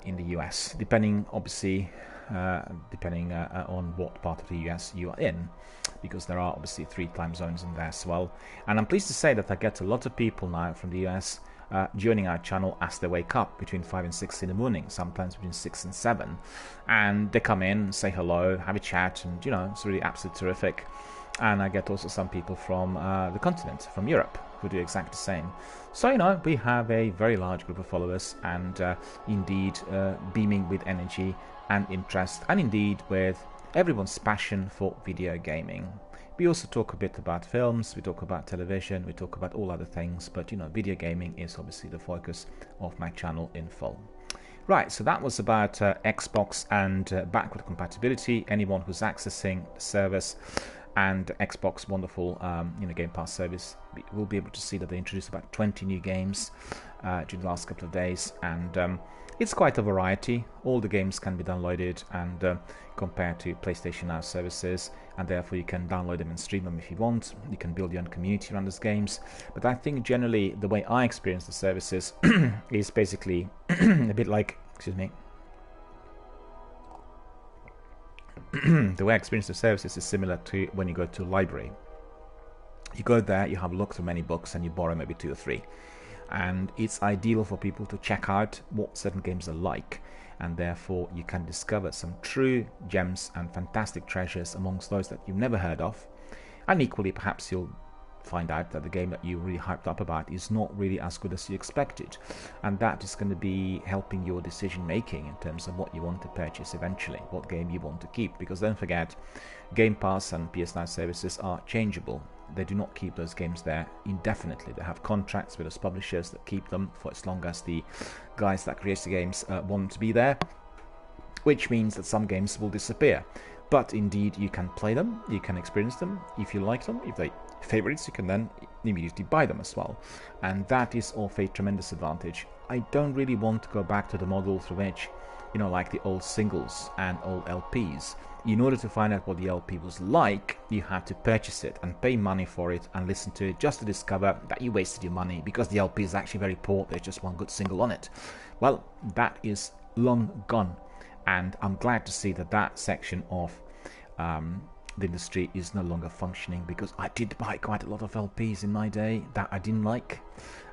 in the US, depending obviously on what part of the US you are in, because there are obviously 3 time zones in there as well. And I'm pleased to say that I get a lot of people now from the US joining our channel as they wake up between 5 and 6 in the morning, sometimes between 6 and 7, and they come in, say hello, have a chat, and you know, it's really absolutely terrific. And I get also some people from the continent, from Europe, who do exactly the same. So, you know, we have a very large group of followers, and indeed beaming with energy and interest, and indeed with everyone's passion for video gaming. We also talk a bit about films, we talk about television, we talk about all other things, but you know, video gaming is obviously the focus of my channel in full. Right, so that was about Xbox and backward compatibility. Anyone who's accessing the service and Xbox wonderful Game Pass service will be able to see that they introduced about 20 new games during the last couple of days, and it's quite a variety. All the games can be downloaded and compared to PlayStation Now services, and therefore you can download them and stream them if you want. You can build your own community around those games. But I think generally the way I experience the services is basically a bit like, the way I experience the services is similar to when you go to a library. You go there, you have a look through many books, and you borrow maybe 2 or 3. And it's ideal for people to check out what certain games are like, and therefore you can discover some true gems and fantastic treasures amongst those that you've never heard of. And equally, perhaps you'll find out that the game that you really hyped up about is not really as good as you expected, and that is going to be helping your decision making in terms of what you want to purchase eventually, what game you want to keep. Because don't forget, Game Pass and PS Now services are changeable. They do not keep those games there indefinitely. They have contracts with those publishers that keep them for as long as the guys that create the games want to be there, which means that some games will disappear. But indeed, you can play them, you can experience them. If you like them, if they favorites, you can then immediately buy them as well, and that is of a tremendous advantage. I don't really want to go back to the model through which you know, like the old singles and old LPs. In order to find out what the LP was like, you have to purchase it and pay money for it and listen to it just to discover that you wasted your money because the LP is actually very poor. There's just one good single on it. Well, that is long gone, and I'm glad to see that that section of the industry is no longer functioning, because I did buy quite a lot of LPs in my day that I didn't like,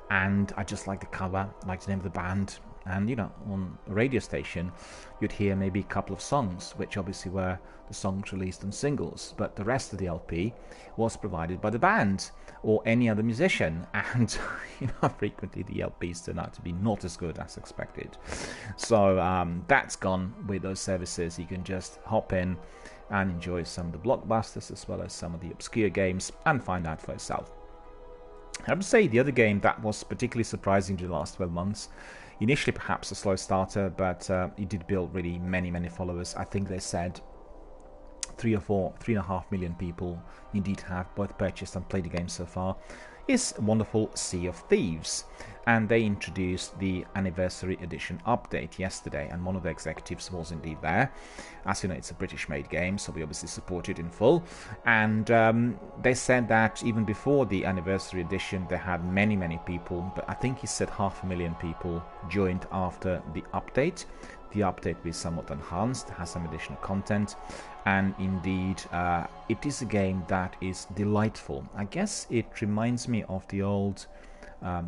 and I just like the cover, like the name of the band, and you know, on a radio station you'd hear maybe a couple of songs which obviously were the songs released on singles, but the rest of the LP was provided by the band or any other musician, and you know, frequently the LPs turn out to be not as good as expected. So that's gone with those services. You can just hop in and enjoy some of the blockbusters as well as some of the obscure games and find out for yourself. I have to say, the other game that was particularly surprising in the last 12 months, initially perhaps a slow starter, but it did build really many followers. I think they said 3.5 million people indeed have both purchased and played the game so far, is a wonderful Sea of Thieves. And they introduced the anniversary edition update yesterday, and one of the executives was indeed there. As you know, it's a British made game, so we obviously support it in full, and they said that even before the anniversary edition they had many people, but I think he said 500,000 people joined after the update. The update will be somewhat enhanced, has some additional content, and indeed it is a game that is delightful. I guess it reminds me of the old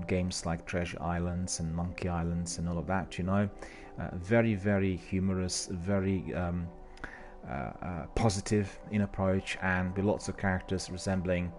games like Treasure Islands and Monkey Islands and all of that, you know. Very humorous, very positive in approach, and with lots of characters resembling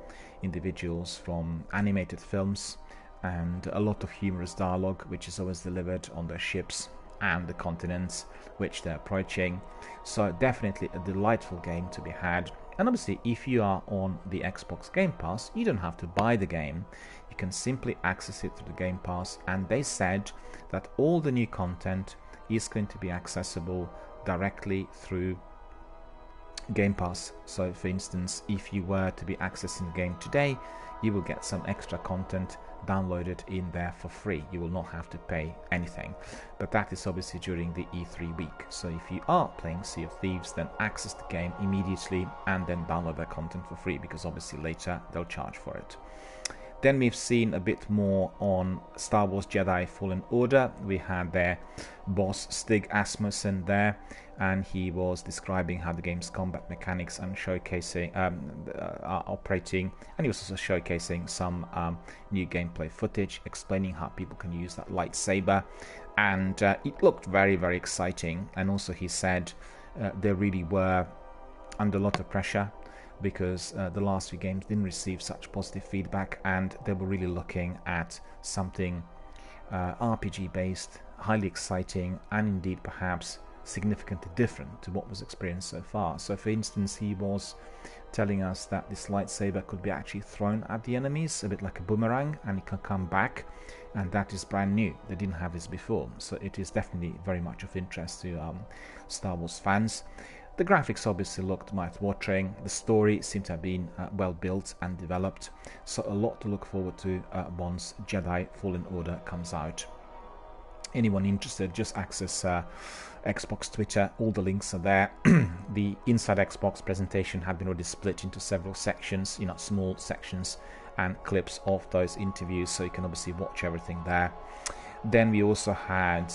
individuals from animated films, and a lot of humorous dialogue which is always delivered on their ships and the continents which they're approaching. So definitely a delightful game to be had. And obviously, if you are on the Xbox Game Pass, you don't have to buy the game. You can simply access it through the Game Pass, and they said that all the new content is going to be accessible directly through Game Pass. So for instance, if you were to be accessing the game today, you will get some extra content downloaded in there for free. You will not have to pay anything, but that is obviously during the E3 week. So if you are playing Sea of Thieves, then access the game immediately and then download their content for free, because obviously later they'll charge for it. Then we've seen a bit more on Star Wars Jedi Fallen Order. We had their boss Stig Asmussen there, and he was describing how the game's combat mechanics and showcasing are operating, and he was also showcasing some new gameplay footage, explaining how people can use that lightsaber, and it looked very exciting. And also he said they really were under a lot of pressure, because the last few games didn't receive such positive feedback, and they were really looking at something RPG based, highly exciting, and indeed perhaps significantly different to what was experienced so far. So for instance, he was telling us that this lightsaber could be actually thrown at the enemies, a bit like a boomerang, and it can come back, and that is brand new. They didn't have this before, so it is definitely very much of interest to Star Wars fans. The graphics obviously looked mouth-watering. The story seemed to have been well built and developed, so a lot to look forward to once Jedi Fallen Order comes out. Anyone interested, just access Xbox Twitter. All the links are there. The Inside Xbox presentation had been already split into several sections, you know, small sections and clips of those interviews, so you can obviously watch everything there. Then we also had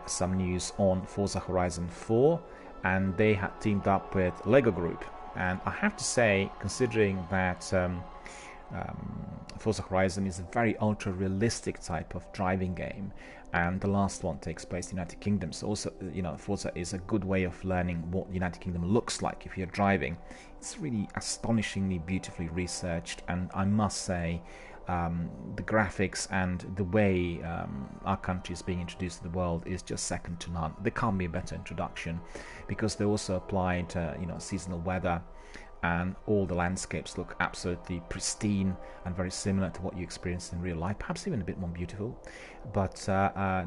some news on Forza Horizon 4, and they had teamed up with Lego Group. And I have to say, considering that Forza Horizon is a very ultra-realistic type of driving game, and the last one takes place in the United Kingdom, so also, you know, Forza is a good way of learning what the United Kingdom looks like if you're driving. It's really astonishingly beautifully researched, and I must say the graphics and the way our country is being introduced to the world is just second to none. There can't be a better introduction, because they also applied you know, seasonal weather, and all the landscapes look absolutely pristine and very similar to what you experienced in real life, perhaps even a bit more beautiful. But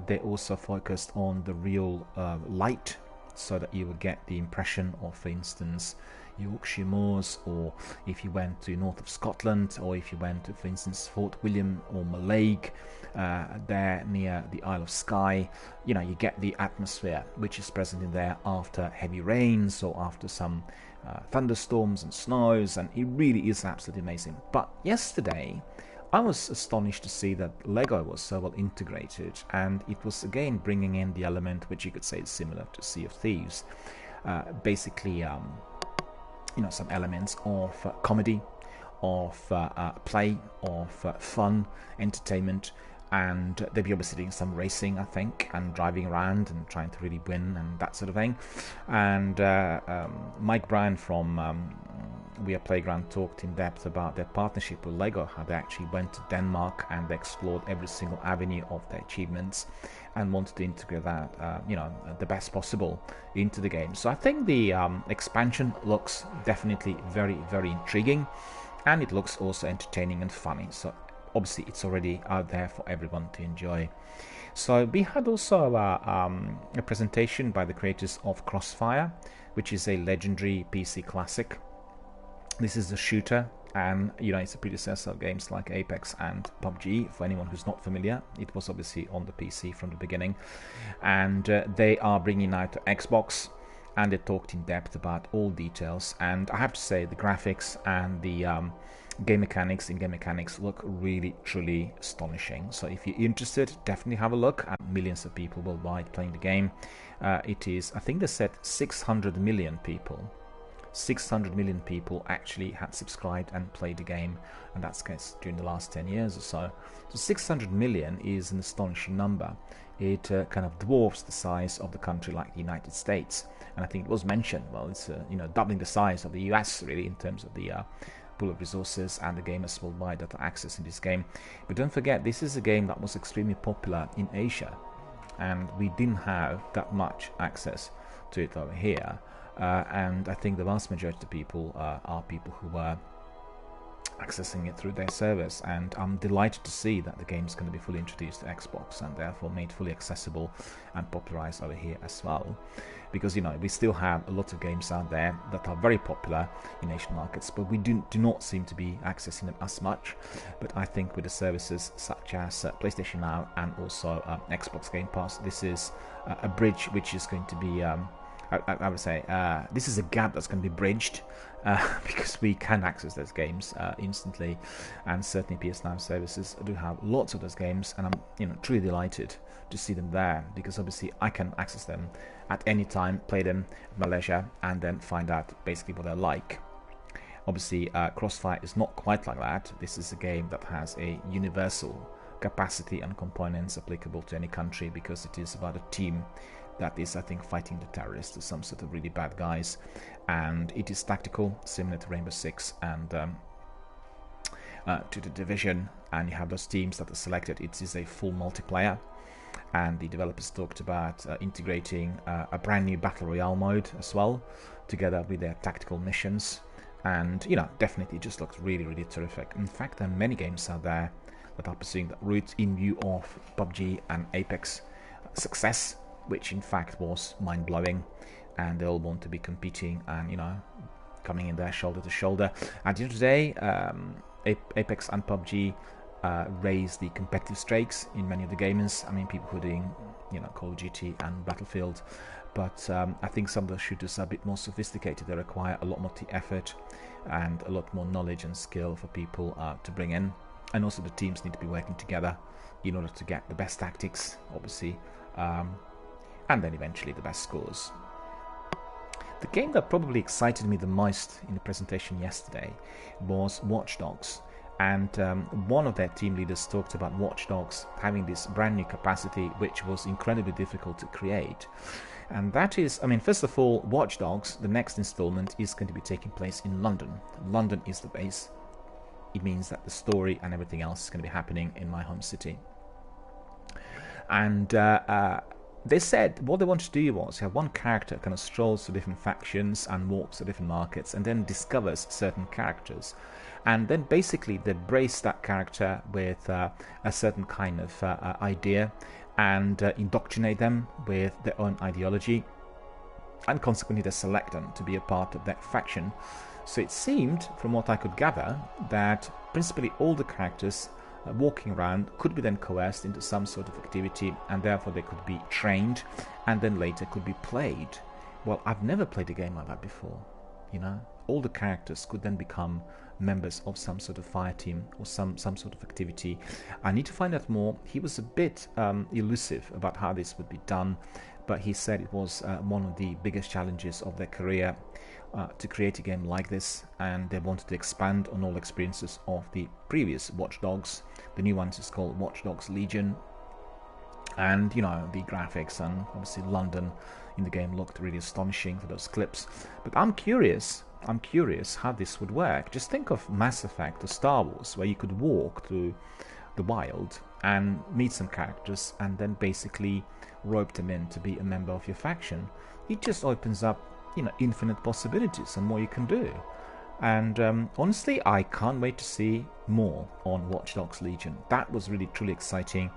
they also focused on the real light, so that you would get the impression of, for instance, Yorkshire Moors, or if you went to north of Scotland, or if you went to, for instance, Fort William or Mallaig, there near the Isle of Skye, you get the atmosphere which is present in there after heavy rains or after some thunderstorms and snows, and it really is absolutely amazing. But yesterday I was astonished to see that Lego was so well integrated, and it was again bringing in the element which you could say is similar to Sea of Thieves. Basically, some elements of comedy, of play, of fun, entertainment, and they'll be obviously doing some racing, I think, and driving around and trying to really win and that sort of thing. And Mike Bryan from We Are Playground talked in depth about their partnership with Lego, how they actually went to Denmark and they explored every single avenue of their achievements and wanted to integrate that, the best possible into the game. So I think the expansion looks definitely very, very intriguing, and it looks also entertaining and funny. So obviously it's already out there for everyone to enjoy. So we had also a presentation by the creators of Crossfire, which is a legendary PC classic. This is a shooter, and it's a predecessor of games like Apex and PUBG. For anyone who's not familiar, it was obviously on the PC from the beginning, and they are bringing out to Xbox, and they talked in depth about all details. And I have to say, the graphics and the game mechanics look really truly astonishing. So if you're interested, definitely have a look. And millions of people worldwide playing the game. It is, I think they said 600 million people. 600 million people actually had subscribed and played the game, and that's during the last 10 years or so. So 600 million is an astonishing number. It kind of dwarfs the size of the country like the United States, and I think it was mentioned, well, it's doubling the size of the US really in terms of the pool of resources and the gamers worldwide that are accessing this game. But don't forget, this is a game that was extremely popular in Asia, and we didn't have that much access to it over here. And I think the vast majority of people are people who were accessing it through their servers, and I'm delighted to see that the game is going to be fully introduced to Xbox and therefore made fully accessible and popularized over here as well. Because we still have a lot of games out there that are very popular in Asian markets, but we do not seem to be accessing them as much. But I think with the services such as PlayStation Now and also Xbox Game Pass, this is a bridge which is going to be I would say this is a gap that's going to be bridged because we can access those games instantly, and certainly PS Now services do have lots of those games, and I'm truly delighted to see them there, because obviously I can access them at any time, play them at my leisure, and then find out basically what they're like. Obviously, Crossfire is not quite like that. This is a game that has a universal capacity and components applicable to any country, because it is about a team that is, I think, fighting the terrorists or some sort of really bad guys, and it is tactical, similar to Rainbow Six and to the Division, and you have those teams that are selected. It is a full multiplayer, and the developers talked about integrating a brand new Battle Royale mode as well, together with their tactical missions, and definitely it just looks really, really terrific. In fact, there are many games out there that are pursuing that route in view of PUBG and Apex success, which in fact was mind-blowing, and they all want to be competing and coming in there shoulder to shoulder. At the end of the day, Apex and PUBG raise the competitive stakes in many of the gamers. I mean, people who are doing Call of Duty and Battlefield, but I think some of the shooters are a bit more sophisticated. They require a lot more effort and a lot more knowledge and skill for people to bring in, and also the teams need to be working together in order to get the best tactics, obviously, and then eventually the best scores. The game that probably excited me the most in the presentation yesterday was Watch Dogs, and one of their team leaders talked about Watch Dogs having this brand new capacity which was incredibly difficult to create. And that is, I mean, first of all, Watch Dogs, the next installment, is going to be taking place in London. London is the base. It means that the story and everything else is going to be happening in my home city. And they said what they wanted to do was have one character kind of strolls to different factions and walks to different markets and then discovers certain characters. And then basically they brace that character with a certain kind of idea and indoctrinate them with their own ideology. and consequently they select them to be a part of that faction. So it seemed, from what I could gather, that principally all the characters walking around could be then coerced into some sort of activity, and therefore they could be trained and then later could be played. Well, I've never played a game like that before, you know. All the characters could then become members of some sort of fire team or some sort of activity. I need to find out more. He was a bit elusive about how this would be done, but he said it was one of the biggest challenges of their career to create a game like this, and they wanted to expand on all experiences of the previous Watch Dogs. The new one is called Watch Dogs Legion, and you know, the graphics and obviously London in the game looked really astonishing for those clips. But I'm curious how this would work. Just think of Mass Effect or Star Wars, where you could walk through the wild and meet some characters and then basically rope them in to be a member of your faction. It just opens up, you know, infinite possibilities and more you can do. And honestly, I can't wait to see more on Watch Dogs Legion. That was really truly exciting.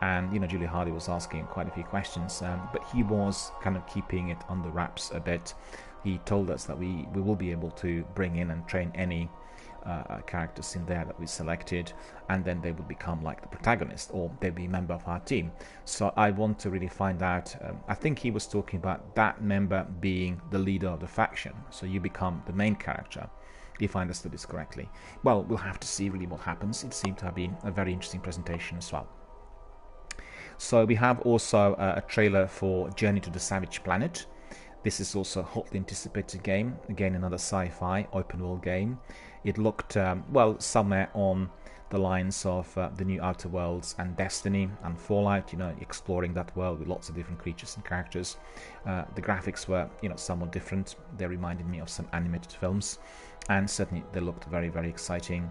And you know, Julie Hardy was asking quite a few questions, but he was kind of keeping it under wraps a bit. He told us that we will be able to bring in and train any characters in there that we selected, and then they would become like the protagonist, or they'd be a member of our team. So I want to really find out. I think he was talking about that member being the leader of the faction, so you become the main character, if I understood this correctly. Well, we'll have to see really what happens. It seemed to have been a very interesting presentation as well. So we have also a trailer for Journey to the Savage Planet. This is also a hotly anticipated game. Again, another sci-fi open world game. It looked, well, somewhere on the lines of the new Outer Worlds and Destiny and Fallout, you know, exploring that world with lots of different creatures and characters. The graphics were, you know, somewhat different. They reminded me of some animated films, and certainly they looked very, very exciting.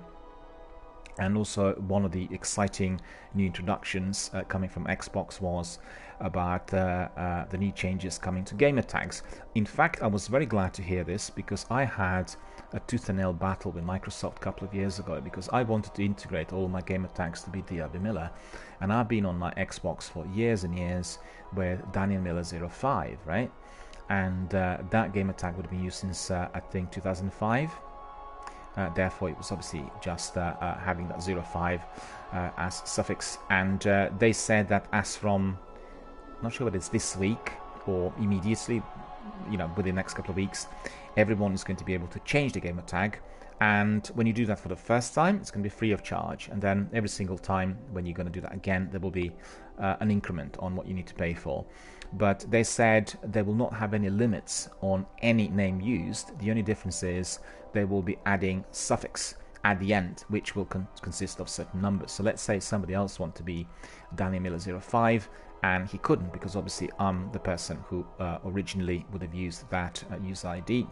And also one of the exciting new introductions coming from Xbox was about the new changes coming to gamer tags. In fact, I was very glad to hear this, because I had a tooth and nail battle with Microsoft a couple of years ago, because I wanted to integrate all my gamer tags to be DRBMiller, and I've been on my Xbox for years and years with DanielMiller05, right? And that gamer tag would have been used since I think 2005. Therefore, it was obviously just having that 05 as suffix. And they said that as from, I'm not sure whether it's this week or immediately, you know, within the next couple of weeks, everyone is going to be able to change the gamer tag. And when you do that for the first time, it's going to be free of charge. And then every single time when you're going to do that again, there will be an increment on what you need to pay for. But they said they will not have any limits on any name used. The only difference is they will be adding suffix at the end, which will consist of certain numbers. So let's say somebody else wanted to be DanielMiller05, and he couldn't, because obviously I'm the person who originally would have used that user ID.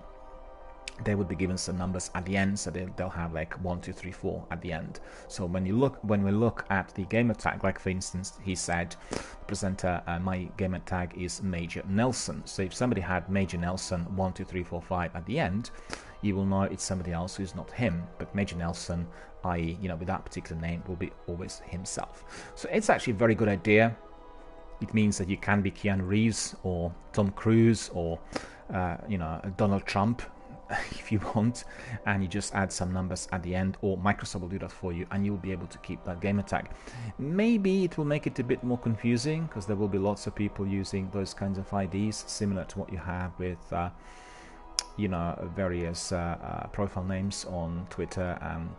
They would be given some numbers at the end, so they'll have like 1, 2, 3, 4 at the end. So when we look at the gamer tag, like for instance, he said, presenter, my gamer tag is Major Nelson. So if somebody had Major Nelson 1, 2, 3, 4, 5 at the end, you will know it's somebody else who's not him. But Major Nelson, i.e., you know, with that particular name, will be always himself. So it's actually a very good idea. It means that you can be Keanu Reeves or Tom Cruise or you know, Donald Trump, if you want, and you just add some numbers at the end, or Microsoft will do that for you, and you'll be able to keep that gamer tag. Maybe it will make it a bit more confusing, because there will be lots of people using those kinds of IDs, similar to what you have with you know, various profile names on Twitter and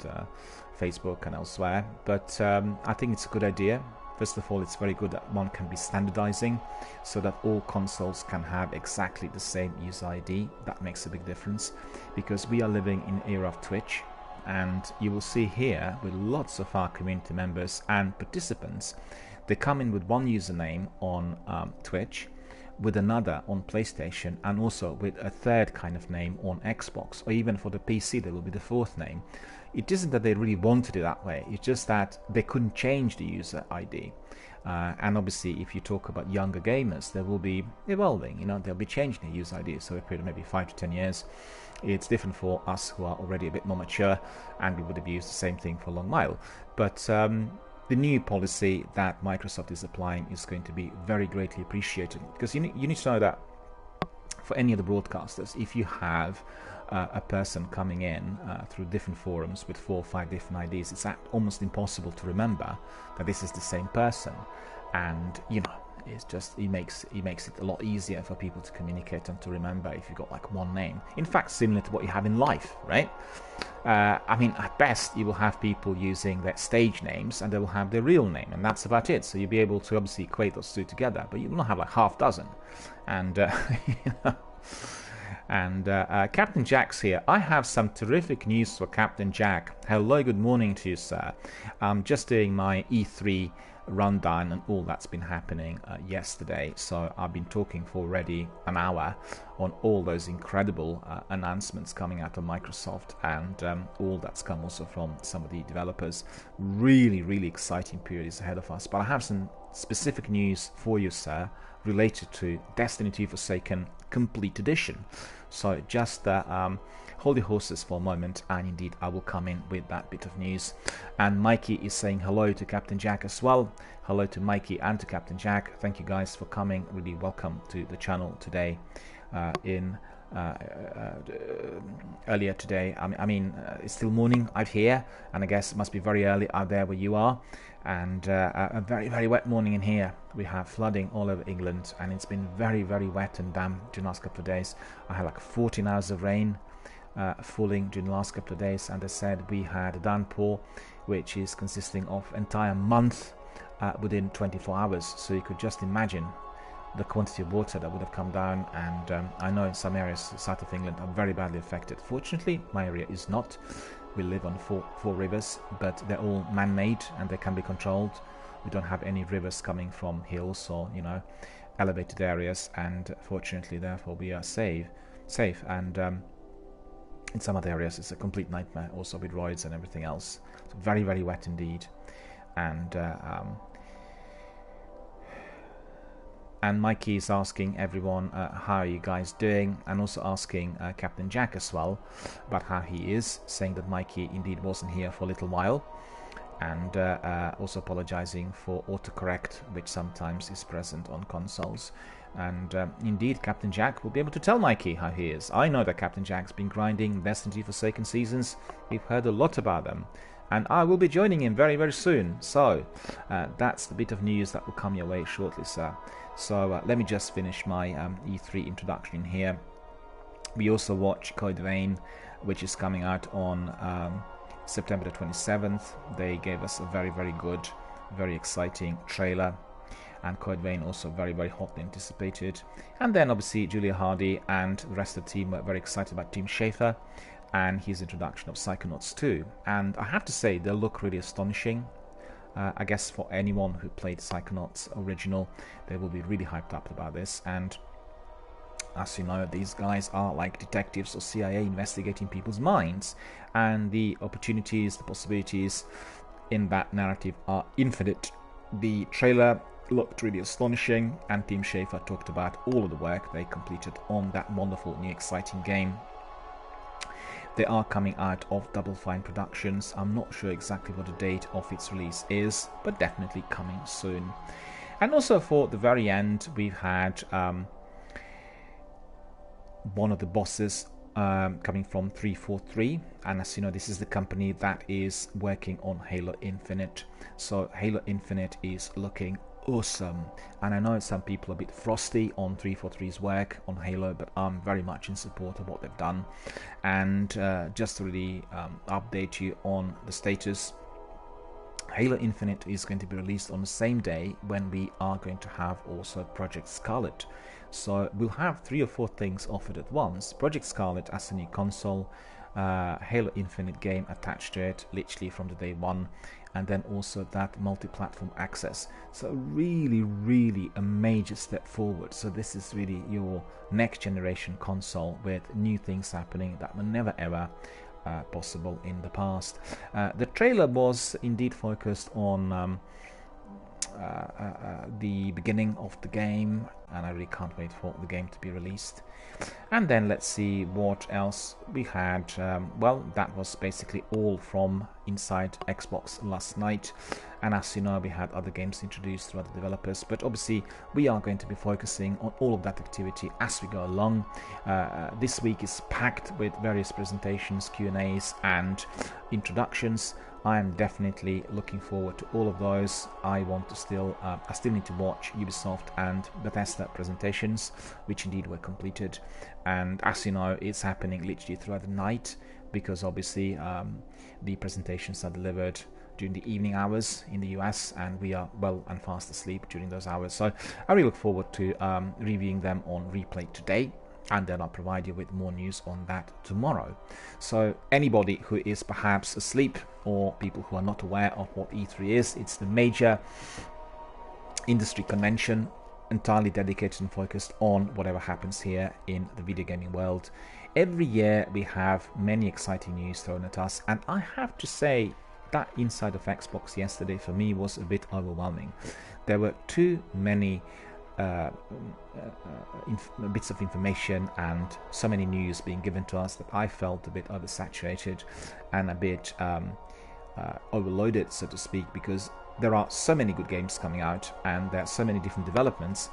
Facebook and elsewhere. But I think it's a good idea. First of all, it's very good that one can be standardizing, so that all consoles can have exactly the same user ID. That makes a big difference, because we are living in an era of Twitch, and you will see here with lots of our community members and participants, they come in with one username on Twitch, with another on PlayStation, and also with a third kind of name on Xbox, or even for the PC there will be the fourth name. It isn't that they really wanted it that way, it's just that they couldn't change the user ID. And obviously if you talk about younger gamers, they will be evolving, you know, they'll be changing their user ID, so a period of maybe 5 to 10 years. It's different for us who are already a bit more mature, and we would have used the same thing for a long while. But the new policy that Microsoft is applying is going to be very greatly appreciated, because you need to know that for any of the broadcasters, if you have a person coming in through different forums with 4 or 5 different IDs, it's almost impossible to remember that this is the same person. And you know, it's just it makes it a lot easier for people to communicate and to remember if you've got like one name. In fact, similar to what you have in life, right? I mean, at best you will have people using their stage names and they will have their real name, and that's about it. So you'll be able to obviously equate those two together, but you will not have like half dozen. And you know, and Captain Jack's here. I have some terrific news for Captain Jack. Hello, good morning to you, sir. I'm just doing my E3 rundown and all that's been happening yesterday, so I've been talking for already an hour on all those incredible announcements coming out of Microsoft, and all that's come also from some of the developers. Really exciting period is ahead of us, but I have some specific news for you, sir, related to Destiny 2 Forsaken Complete Edition. So just hold your horses for a moment, and indeed I will come in with that bit of news. And Mikey is saying hello to Captain Jack as well. Hello to Mikey and to Captain Jack. Thank you guys for coming. Really welcome to the channel today. Earlier today, I mean it's still morning out here, and I guess it must be very early out there where you are. And a very wet morning in here. We have flooding all over England, and it's been very wet and damp during the last couple of days. I had like 14 hours of rain falling during the last couple of days, and I said we had a downpour which is consisting of entire month within 24 hours. So you could just imagine the quantity of water that would have come down, and I know in some areas south of England are very badly affected. Fortunately, my area is not. We live on four rivers, but they're all man-made and they can be controlled. We don't have any rivers coming from hills or, you know, elevated areas, and fortunately, therefore, we are safe. And in some other areas, it's a complete nightmare, also with roads and everything else. So very wet indeed, and Mikey is asking everyone how are you guys doing, and also asking Captain Jack as well about how he is, saying that Mikey indeed wasn't here for a little while, and also apologizing for autocorrect, which sometimes is present on consoles. And indeed, Captain Jack will be able to tell Mikey how he is. I know that Captain Jack's been grinding Destiny Forsaken seasons. We've heard a lot about them, and I will be joining him very soon. So that's the bit of news that will come your way shortly, sir. So let me just finish my E3 introduction in here. We also watch Code Vein, which is coming out on September the 27th. They gave us a very good, very exciting trailer, and Code Vein also very hotly anticipated. And then obviously Julia Hardy and the rest of the team were very excited about Tim Schafer and his introduction of Psychonauts 2. And I have to say, they look really astonishing. I guess for anyone who played Psychonauts original, they will be really hyped up about this. And as you know, these guys are like detectives or CIA investigating people's minds, and the opportunities, the possibilities in that narrative are infinite. The trailer looked really astonishing, and Tim Schafer talked about all of the work they completed on that wonderful new exciting game. They are coming out of Double Fine Productions. I'm not sure exactly what the date of its release is, but definitely coming soon. And also for the very end, we've had one of the bosses coming from 343, and as you know, this is the company that is working on Halo Infinite. So Halo Infinite is looking awesome, and I know some people are a bit frosty on 343's work on Halo, but I'm very much in support of what they've done. And just to really update you on the status, Halo Infinite is going to be released on the same day when we are going to have also Project Scarlet. So we'll have 3 or 4 things offered at once. Project Scarlet as a new console, Halo Infinite game attached to it literally from the day one, and then also that multi-platform access. So really a major step forward. So this is really your next generation console with new things happening that were never ever possible in the past. The trailer was indeed focused on the beginning of the game, and I really can't wait for the game to be released. And then let's see what else we had. Well, that was basically all from inside Xbox last night, and as you know, we had other games introduced through other developers, but obviously we are going to be focusing on all of that activity as we go along. This week is packed with various presentations, Q&As and introductions. I am definitely looking forward to all of those. I still need to watch Ubisoft and Bethesda presentations, which indeed were completed. And as you know, it's happening literally throughout the night, because obviously the presentations are delivered during the evening hours in the US, and we are well and fast asleep during those hours. So I really look forward to reviewing them on replay today, and then I'll provide you with more news on that tomorrow. So anybody who is perhaps asleep, or people who are not aware of what E3 is, it's the major industry convention entirely dedicated and focused on whatever happens here in the video gaming world. Every year we have many exciting news thrown at us, and I have to say that inside of Xbox yesterday for me was a bit overwhelming. There were too many bits of information and so many news being given to us that I felt a bit oversaturated and a bit overloaded, so to speak, because there are so many good games coming out and there are so many different developments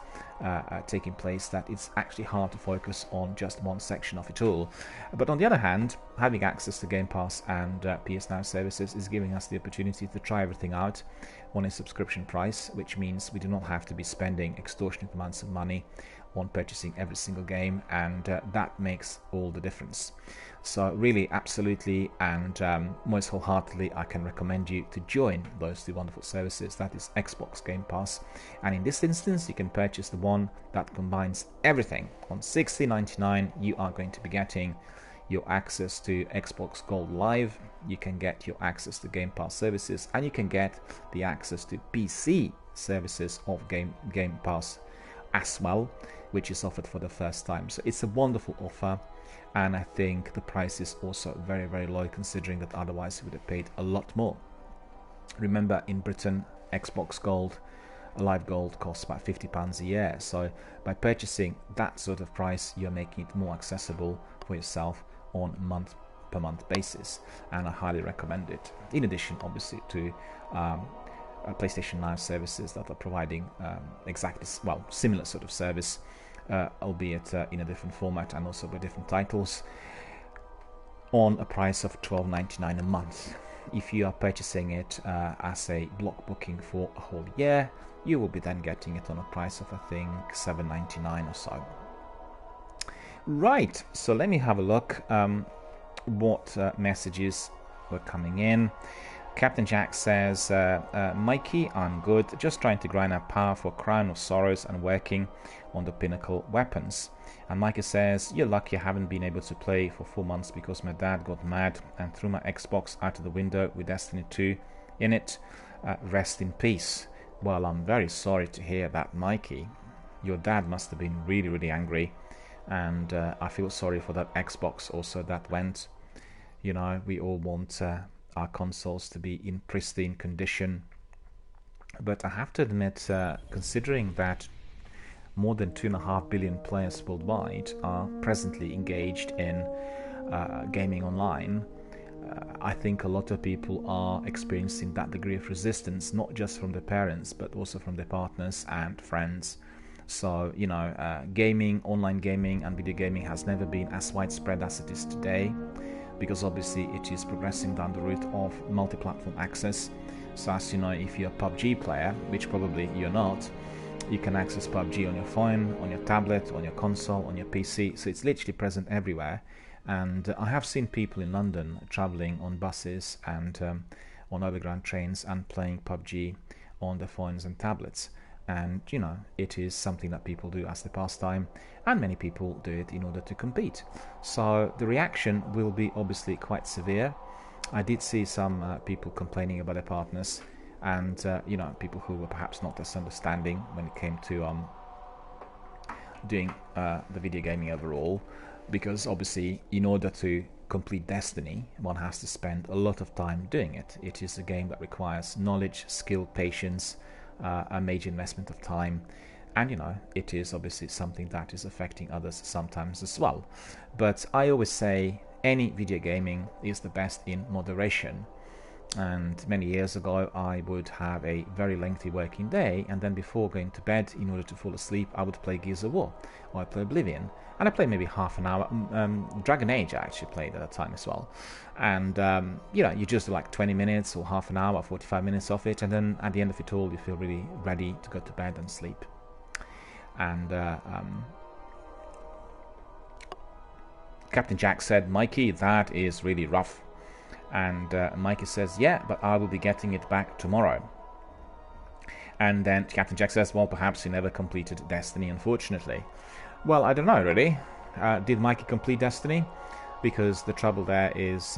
taking place that it's actually hard to focus on just one section of it all. But on the other hand, having access to Game Pass and PS Now services is giving us the opportunity to try everything out on a subscription price, which means we do not have to be spending extortionate amounts of money on purchasing every single game, and that makes all the difference. So really, absolutely, and most wholeheartedly, I can recommend you to join those two wonderful services. That is Xbox Game Pass, and in this instance, you can purchase the one that combines everything. On $60.99, you are going to be getting your access to Xbox Gold Live, you can get your access to Game Pass services, and you can get the access to PC services of Game Pass as well, which is offered for the first time. So it's a wonderful offer, and I think the price is also very, very low, considering that otherwise you would have paid a lot more. Remember, in Britain, Xbox Gold, Live Gold, costs about £50 a year, so by purchasing that sort of price, you're making it more accessible for yourself on month-per-month basis, and I highly recommend it. In addition, obviously, to PlayStation Now services that are providing exactly, well, similar sort of service, albeit in a different format and also with different titles, on a price of $12.99 a month. If you are purchasing it as a block booking for a whole year, you will be then getting it on a price of, I think, $7.99 or so. Right, so let me have a look what messages were coming in. Captain Jack says, Mikey, I'm good, just trying to grind up power for Crown of Sorrows and working on the Pinnacle weapons. And Mikey says, you're lucky I haven't been able to play for 4 months because my dad got mad and threw my Xbox out of the window with Destiny 2 in it. Rest in peace. Well, I'm very sorry to hear that, Mikey. Your dad must have been really, really angry, and I feel sorry for that Xbox also that went. You know, we all want our consoles to be in pristine condition, but I have to admit, considering that more than 2.5 billion players worldwide are presently engaged in gaming online, I think a lot of people are experiencing that degree of resistance, not just from their parents but also from their partners and friends. So, you know, gaming, online gaming and video gaming has never been as widespread as it is today, because obviously it is progressing down the route of multi-platform access. So as you know, if you're a PUBG player, which probably you're not, you can access PUBG on your phone, on your tablet, on your console, on your PC, so it's literally present everywhere. And I have seen people in London travelling on buses and on overground trains and playing PUBG on their phones and tablets. And, you know, it is something that people do as their pastime, and many people do it in order to compete. So the reaction will be obviously quite severe. I did see some people complaining about their partners, and, you know, people who were perhaps not as understanding when it came to doing the video gaming overall, because obviously in order to complete Destiny, one has to spend a lot of time doing it. It is a game that requires knowledge, skill, patience, a major investment of time, And you know, it is obviously something that is affecting others sometimes as well. But I always say any video gaming is the best in moderation. And many years ago I would have a very lengthy working day, and then before going to bed, in order to fall asleep, I would play Gears of War, or I play Oblivion, and I played maybe half an hour. Dragon Age I actually played at that time as well. And you know, you just do like 20 minutes or half an hour, 45 minutes of it, and then at the end of it all you feel really ready to go to bed and sleep. And Captain Jack said, Mikey, that is really rough. And Mikey says, yeah, but I will be getting it back tomorrow. And then Captain Jack says, well, perhaps he never completed Destiny, unfortunately. Well, I don't know, really. Did Mikey complete Destiny? Because the trouble there is,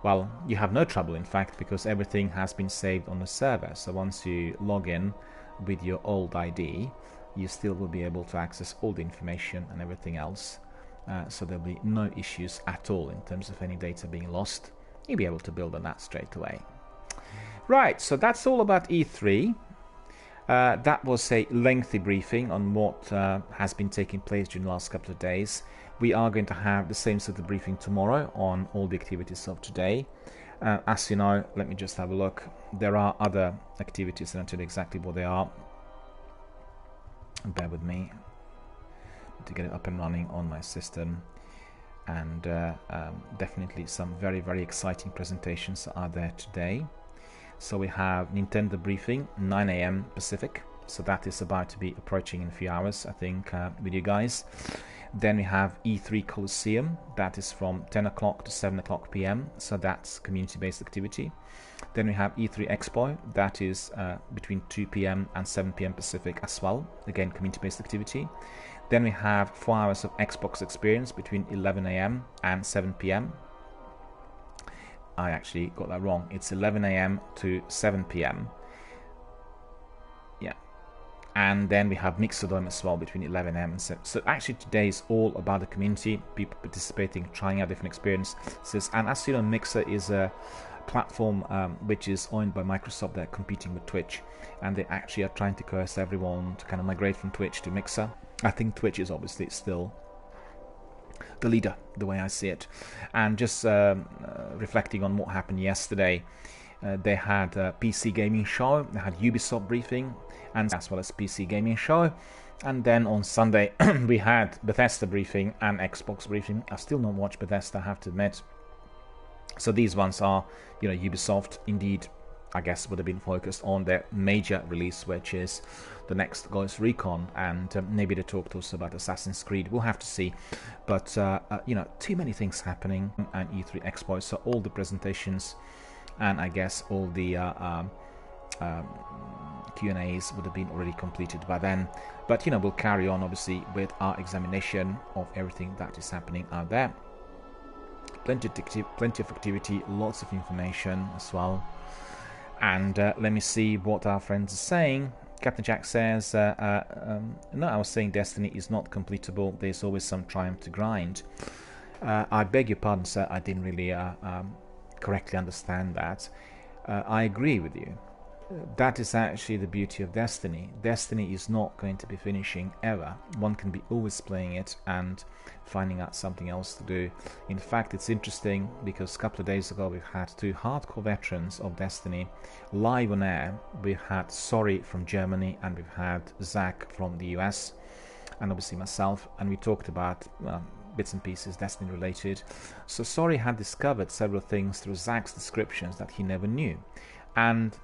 well, you have no trouble, in fact, because everything has been saved on the server. So once you log in with your old ID, you still will be able to access all the information and everything else. So there'll be no issues at all in terms of any data being lost. You'll be able to build on that straight away. Right, so that's all about E3. That was a lengthy briefing on what has been taking place during the last couple of days. We are going to have the same sort of briefing tomorrow on all the activities of today. As you know, let me just have a look. There are other activities, and I'll tell you exactly what they are. Bear with me to get it up and running on my system. And definitely some very, very exciting presentations are there today. So we have Nintendo briefing, 9 AM Pacific. So that is about to be approaching in a few hours, I think, with you guys. Then we have E3 Coliseum. That is from 10 o'clock to 7 o'clock PM. So that's community-based activity. Then we have E3 Expo. That is between 2 PM and 7 PM Pacific as well. Again, community-based activity. Then we have 4 hours of Xbox experience between 11 AM and 7 PM. I actually got that wrong. It's 11 AM to 7 PM. Yeah. And then we have Mixodome as well between 11 AM and 7. So actually today is all about the community, people participating, trying out different experiences. And as you know, Mixer is a platform which is owned by Microsoft. They're competing with Twitch, and they actually are trying to coerce everyone to kind of migrate from Twitch to Mixer. I think Twitch is obviously still the leader, the way I see it. And just reflecting on what happened yesterday, they had a PC gaming show, they had Ubisoft briefing, and as well as PC gaming show. And then on Sunday we had Bethesda briefing and Xbox briefing. I've still not watched Bethesda, I have to admit. So these ones are, you know, Ubisoft indeed, I guess, would have been focused on their major release, which is the next Ghost Recon, and maybe they talked also about Assassin's Creed. We'll have to see. But you know, too many things happening at E3 Expo. So all the presentations and I guess all the Q&As would have been already completed by then. But you know, we'll carry on obviously with our examination of everything that is happening out there. Plenty of activity, lots of information as well. And let me see what our friends are saying. Captain Jack says, no, I was saying Destiny is not completable. There's always some triumph to grind. I beg your pardon, sir. I didn't really correctly understand that. I agree with you. That is actually the beauty of Destiny. Destiny is not going to be finishing ever. One can be always playing it and finding out something else to do. In fact, it's interesting because a couple of days ago we've had 2 hardcore veterans of Destiny live on air. We've had Sorry from Germany and we've had Zach from the US, and obviously myself, and we talked about bits and pieces Destiny related. So Sorry had discovered several things through Zach's descriptions that he never knew, and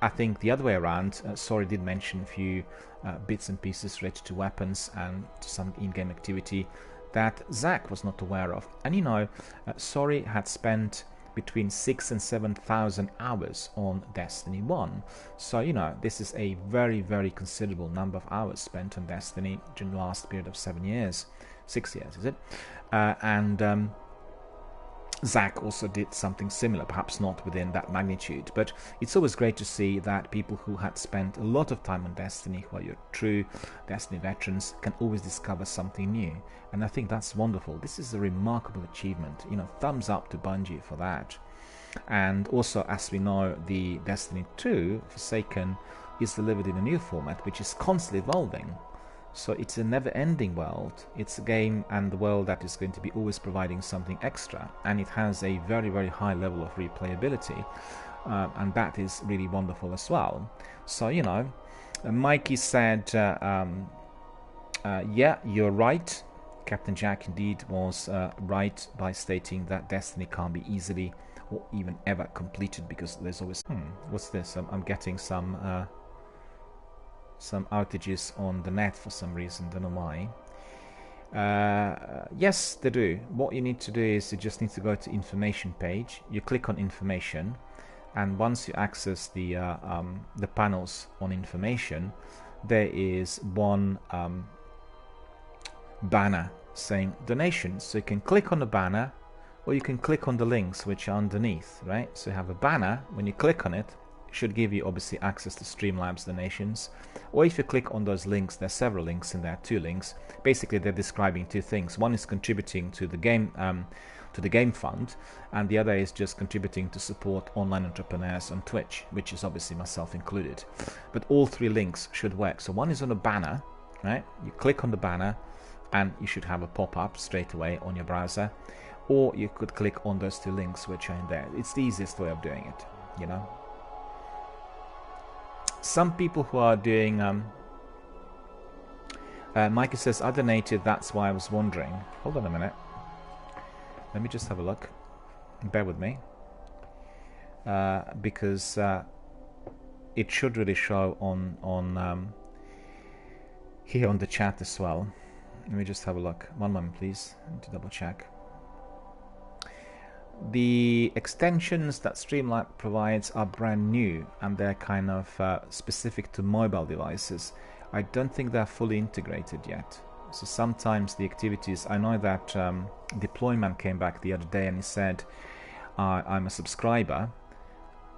I think the other way around, Sorry did mention a few bits and pieces related to weapons and to some in-game activity that Zach was not aware of. And you know, Sorry had spent between 6,000 and 7,000 hours on Destiny 1. So you know, this is a very, very considerable number of hours spent on Destiny during the last period of 7 years. 6 years, is it? Zach also did something similar, perhaps not within that magnitude, but it's always great to see that people who had spent a lot of time on Destiny, who are your true Destiny veterans, can always discover something new, and I think that's wonderful. This is a remarkable achievement, you know, thumbs up to Bungie for that. And also, as we know, the Destiny 2 Forsaken is delivered in a new format, which is constantly evolving. So it's a never-ending world. It's a game and the world that is going to be always providing something extra, and it has a very, very high level of replayability, and that is really wonderful as well. So, you know, Mikey said, yeah, you're right. Captain Jack indeed was right by stating that Destiny can't be easily or even ever completed because there's always... what's this? I'm getting some outages on the net for some reason, don't know why. Yes, they do. What you need to do is you just need to go to information page. You click on information, and once you access the panels on information, there is one banner saying donations. So you can click on the banner, or you can click on the links which are underneath, right? So you have a banner. When you click on it, it should give you obviously access to Streamlabs donations. Or if you click on those links, there's several links in there, 2 links. Basically, they're describing 2 things. One is contributing to the game fund, and the other is just contributing to support online entrepreneurs on Twitch, which is obviously myself included. But all 3 links should work. So one is on a banner, right? You click on the banner, and you should have a pop-up straight away on your browser. Or you could click on those 2 links which are in there. It's the easiest way of doing it, you know. Some people who are doing... Micah says, I donated, that's why I was wondering. Hold on a minute. Let me just have a look. Bear with me. Because it should really show on here on the chat as well. Let me just have a look. One moment, please. I need to double check. The extensions that Streamlabs provides are brand new, and they're kind of specific to mobile devices. I don't think they're fully integrated yet. So sometimes the activities... I know that Deployment came back the other day and he said, I'm a subscriber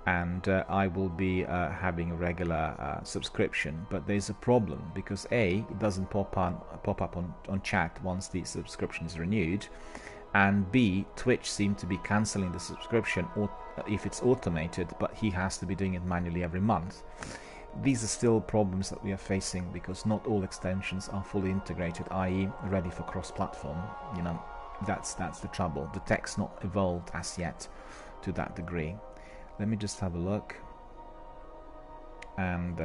and I will be having a regular subscription. But there's a problem because A, it doesn't pop up on chat once the subscription is renewed. And B, Twitch seemed to be cancelling the subscription or if it's automated, but he has to be doing it manually every month. These are still problems that we are facing because not all extensions are fully integrated, i.e. ready for cross-platform. You know, that's the trouble. The tech's not evolved as yet to that degree. Let me just have a look. And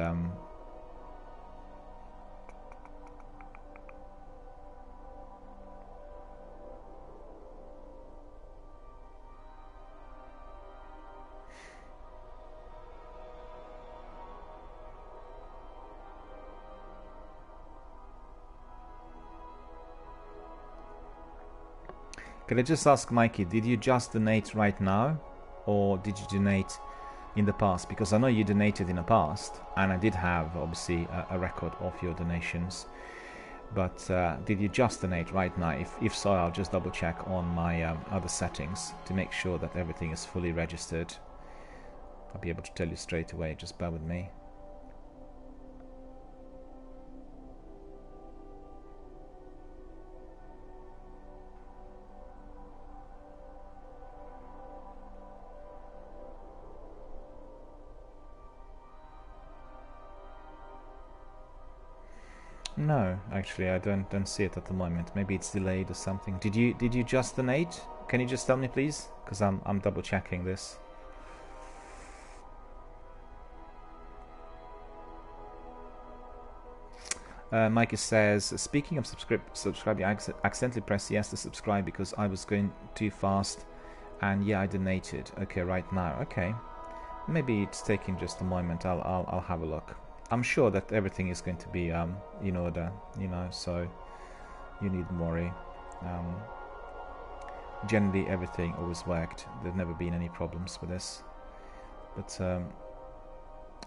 can I just ask Mikey, did you just donate right now or did you donate in the past? Because I know you donated in the past and I did have obviously a record of your donations, but did you just donate right now? If so, I'll just double check on my other settings to make sure that everything is fully registered. I'll be able to tell you straight away, just bear with me. No, actually, I don't see it at the moment. Maybe it's delayed or something. Did you just donate? Can you just tell me, please? Because I'm double checking this. Mikey says, speaking of subscribing, I accidentally pressed yes to subscribe because I was going too fast, and yeah, I donated. Okay, right now. Okay, maybe it's taking just a moment. I'll have a look. I'm sure that everything is going to be in order, you know, so you needn't worry. Generally, everything always worked. There's never been any problems with this. But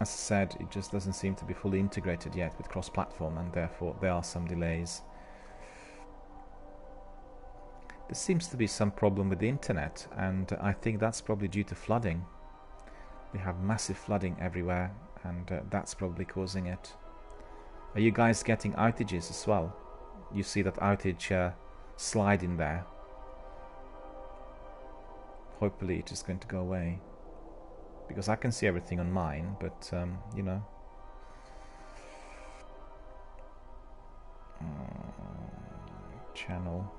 as I said, it just doesn't seem to be fully integrated yet with cross-platform, and therefore there are some delays. There seems to be some problem with the internet, and I think that's probably due to flooding. We have massive flooding everywhere, and that's probably causing it. Are you guys getting outages as well? You see that outage slide in there. Hopefully it is going to go away, because I can see everything on mine, but you know, channel.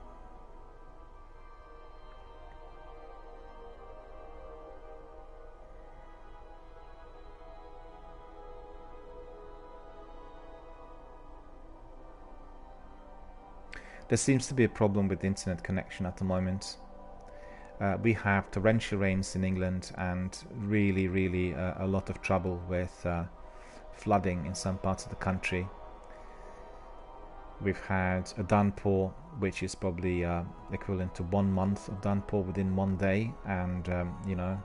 There seems to be a problem with the internet connection at the moment. We have torrential rains in England and really a lot of trouble with flooding in some parts of the country. We've had a downpour which is probably equivalent to 1 month of downpour within 1 day, and you know,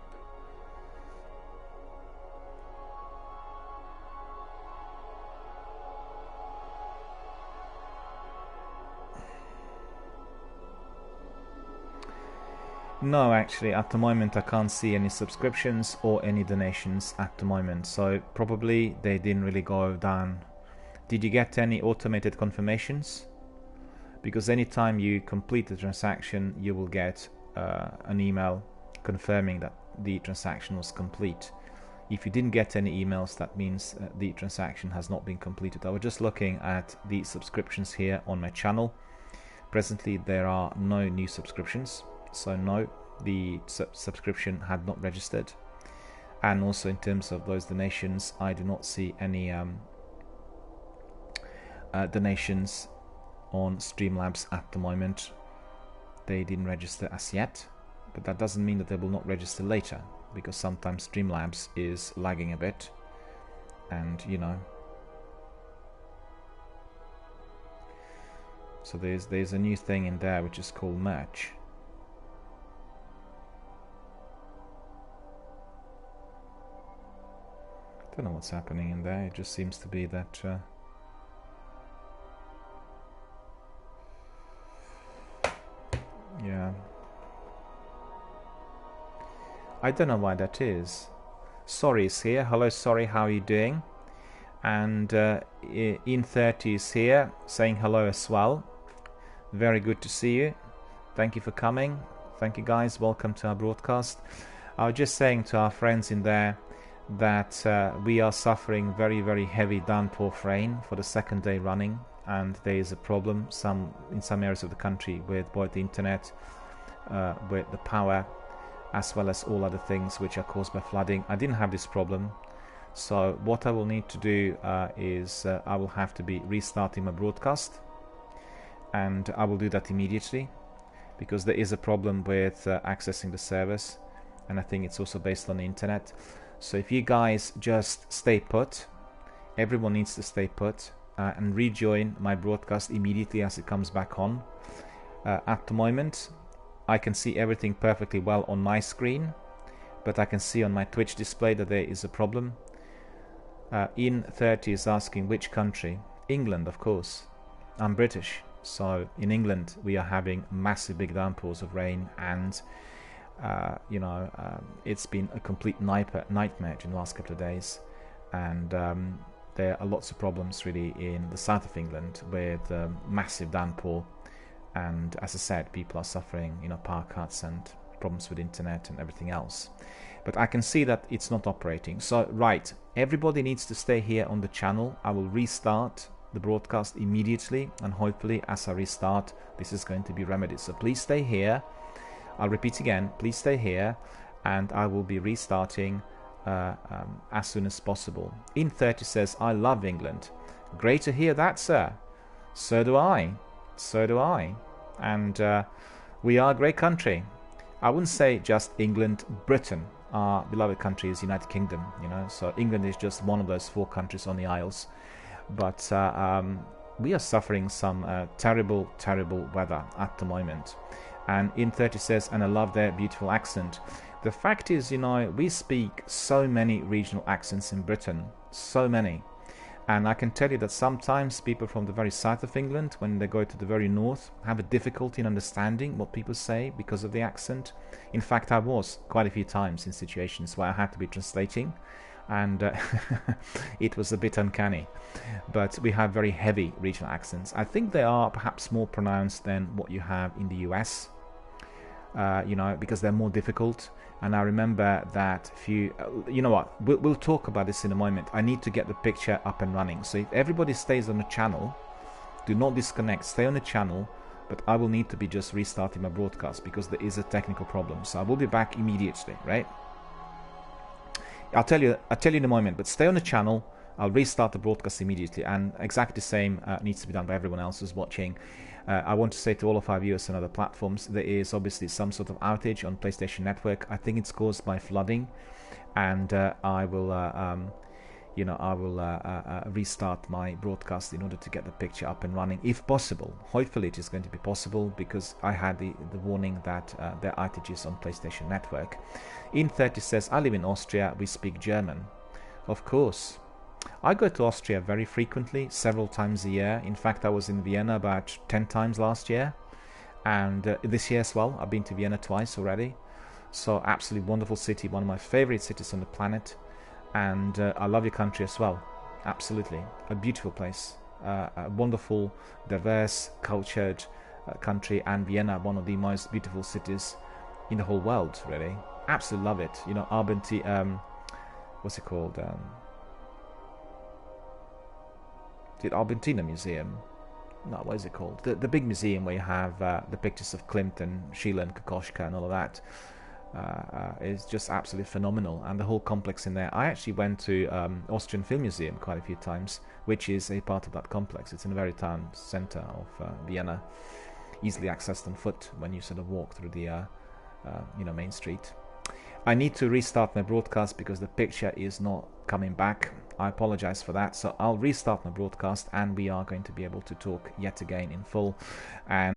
no, actually at the moment I can't see any subscriptions or any donations at the moment, so probably they didn't really go down. Did you get any automated confirmations? Because anytime you complete the transaction you will get an email confirming that the transaction was complete. If you didn't get any emails, that means the transaction has not been completed. I was just looking at the subscriptions here on my channel. Presently there are no new subscriptions. So no, the subscription had not registered. And also in terms of those donations, I do not see any donations on Streamlabs at the moment. They didn't register as yet, but that doesn't mean that they will not register later, because sometimes Streamlabs is lagging a bit, and you know. So there's a new thing in there which is called merch. I don't know what's happening in there. It just seems to be that yeah, I don't know why that is. Sorry is here. Hello, Sorry, how are you doing? And In30 is here saying hello as well. Very good to see you. Thank you for coming. Thank you guys. Welcome to our broadcast. I was just saying to our friends in there that we are suffering very heavy downpour of rain for the 2nd day running, and there is a problem in some areas of the country with both the internet, with the power, as well as all other things which are caused by flooding. I didn't have this problem, so what I will need to do is I will have to be restarting my broadcast, and I will do that immediately because there is a problem with accessing the servers, and I think it's also based on the internet. So if you guys just stay put, everyone needs to stay put and rejoin my broadcast immediately as it comes back on. At the moment I can see everything perfectly well on my screen, but I can see on my Twitch display that there is a problem. In30 is asking which country. England, of course. I'm British, so in England we are having massive big downpours of rain, and you know, it's been a complete nightmare in the last couple of days, and there are lots of problems really in the south of England with massive downpour, and as I said, people are suffering, you know, power cuts and problems with internet and everything else. But I can see that it's not operating. So right, everybody needs to stay here on the channel. I will restart the broadcast immediately, and hopefully as I restart this is going to be remedied. So please stay here. I'll repeat again, please stay here, and I will be restarting as soon as possible. In30 says, I love England. Great to hear that, sir. So do I. So do I. And we are a great country. I wouldn't say just England, Britain. Our beloved country is United Kingdom, you know, so England is just one of those 4 countries on the Isles. But we are suffering some terrible weather at the moment. And In30 says, and I love their beautiful accent. The fact is, you know, we speak so many regional accents in Britain, so many. And I can tell you that sometimes people from the very south of England, when they go to the very north, have a difficulty in understanding what people say because of the accent. In fact, I was quite a few times in situations where I had to be translating, and it was a bit uncanny. But we have very heavy regional accents. I think they are perhaps more pronounced than what you have in the US. You know, because they're more difficult. And I remember that few, you know what, we'll talk about this in a moment. I need to get the picture up and running. So if everybody stays on the channel, do not disconnect, stay on the channel, but I will need to be just restarting my broadcast because there is a technical problem. So I will be back immediately, right? I'll tell you in a moment, but stay on the channel. I'll restart the broadcast immediately, and exactly the same needs to be done by everyone else who's watching. I want to say to all of our viewers on other platforms, there is obviously some sort of outage on PlayStation Network. I think it's caused by flooding, and I will restart my broadcast in order to get the picture up and running, if possible. Hopefully it is going to be possible, because I had the warning that there are outages on PlayStation Network. In30 says, I live in Austria, we speak German. Of course. I go to Austria very frequently, several times a year. In fact, I was in Vienna about 10 times last year, and this year as well. I've been to Vienna twice already. So absolutely wonderful city, one of my favorite cities on the planet. And I love your country as well. Absolutely. A beautiful place. A wonderful, diverse, cultured country, and Vienna, one of the most beautiful cities in the whole world, really. Absolutely love it. You know, what's it called? The Argentina Museum. No, what is it called? The big museum where you have the pictures of Klimt and Schiele and Kokoschka and all of that. Is just absolutely phenomenal, and the whole complex in there. I actually went to Austrian Film Museum quite a few times, which is a part of that complex. It's in the very town center of Vienna, easily accessed on foot when you sort of walk through the main street. I need to restart my broadcast because the picture is not coming back. I apologize for that, so I'll restart my broadcast, and we are going to be able to talk yet again in full. And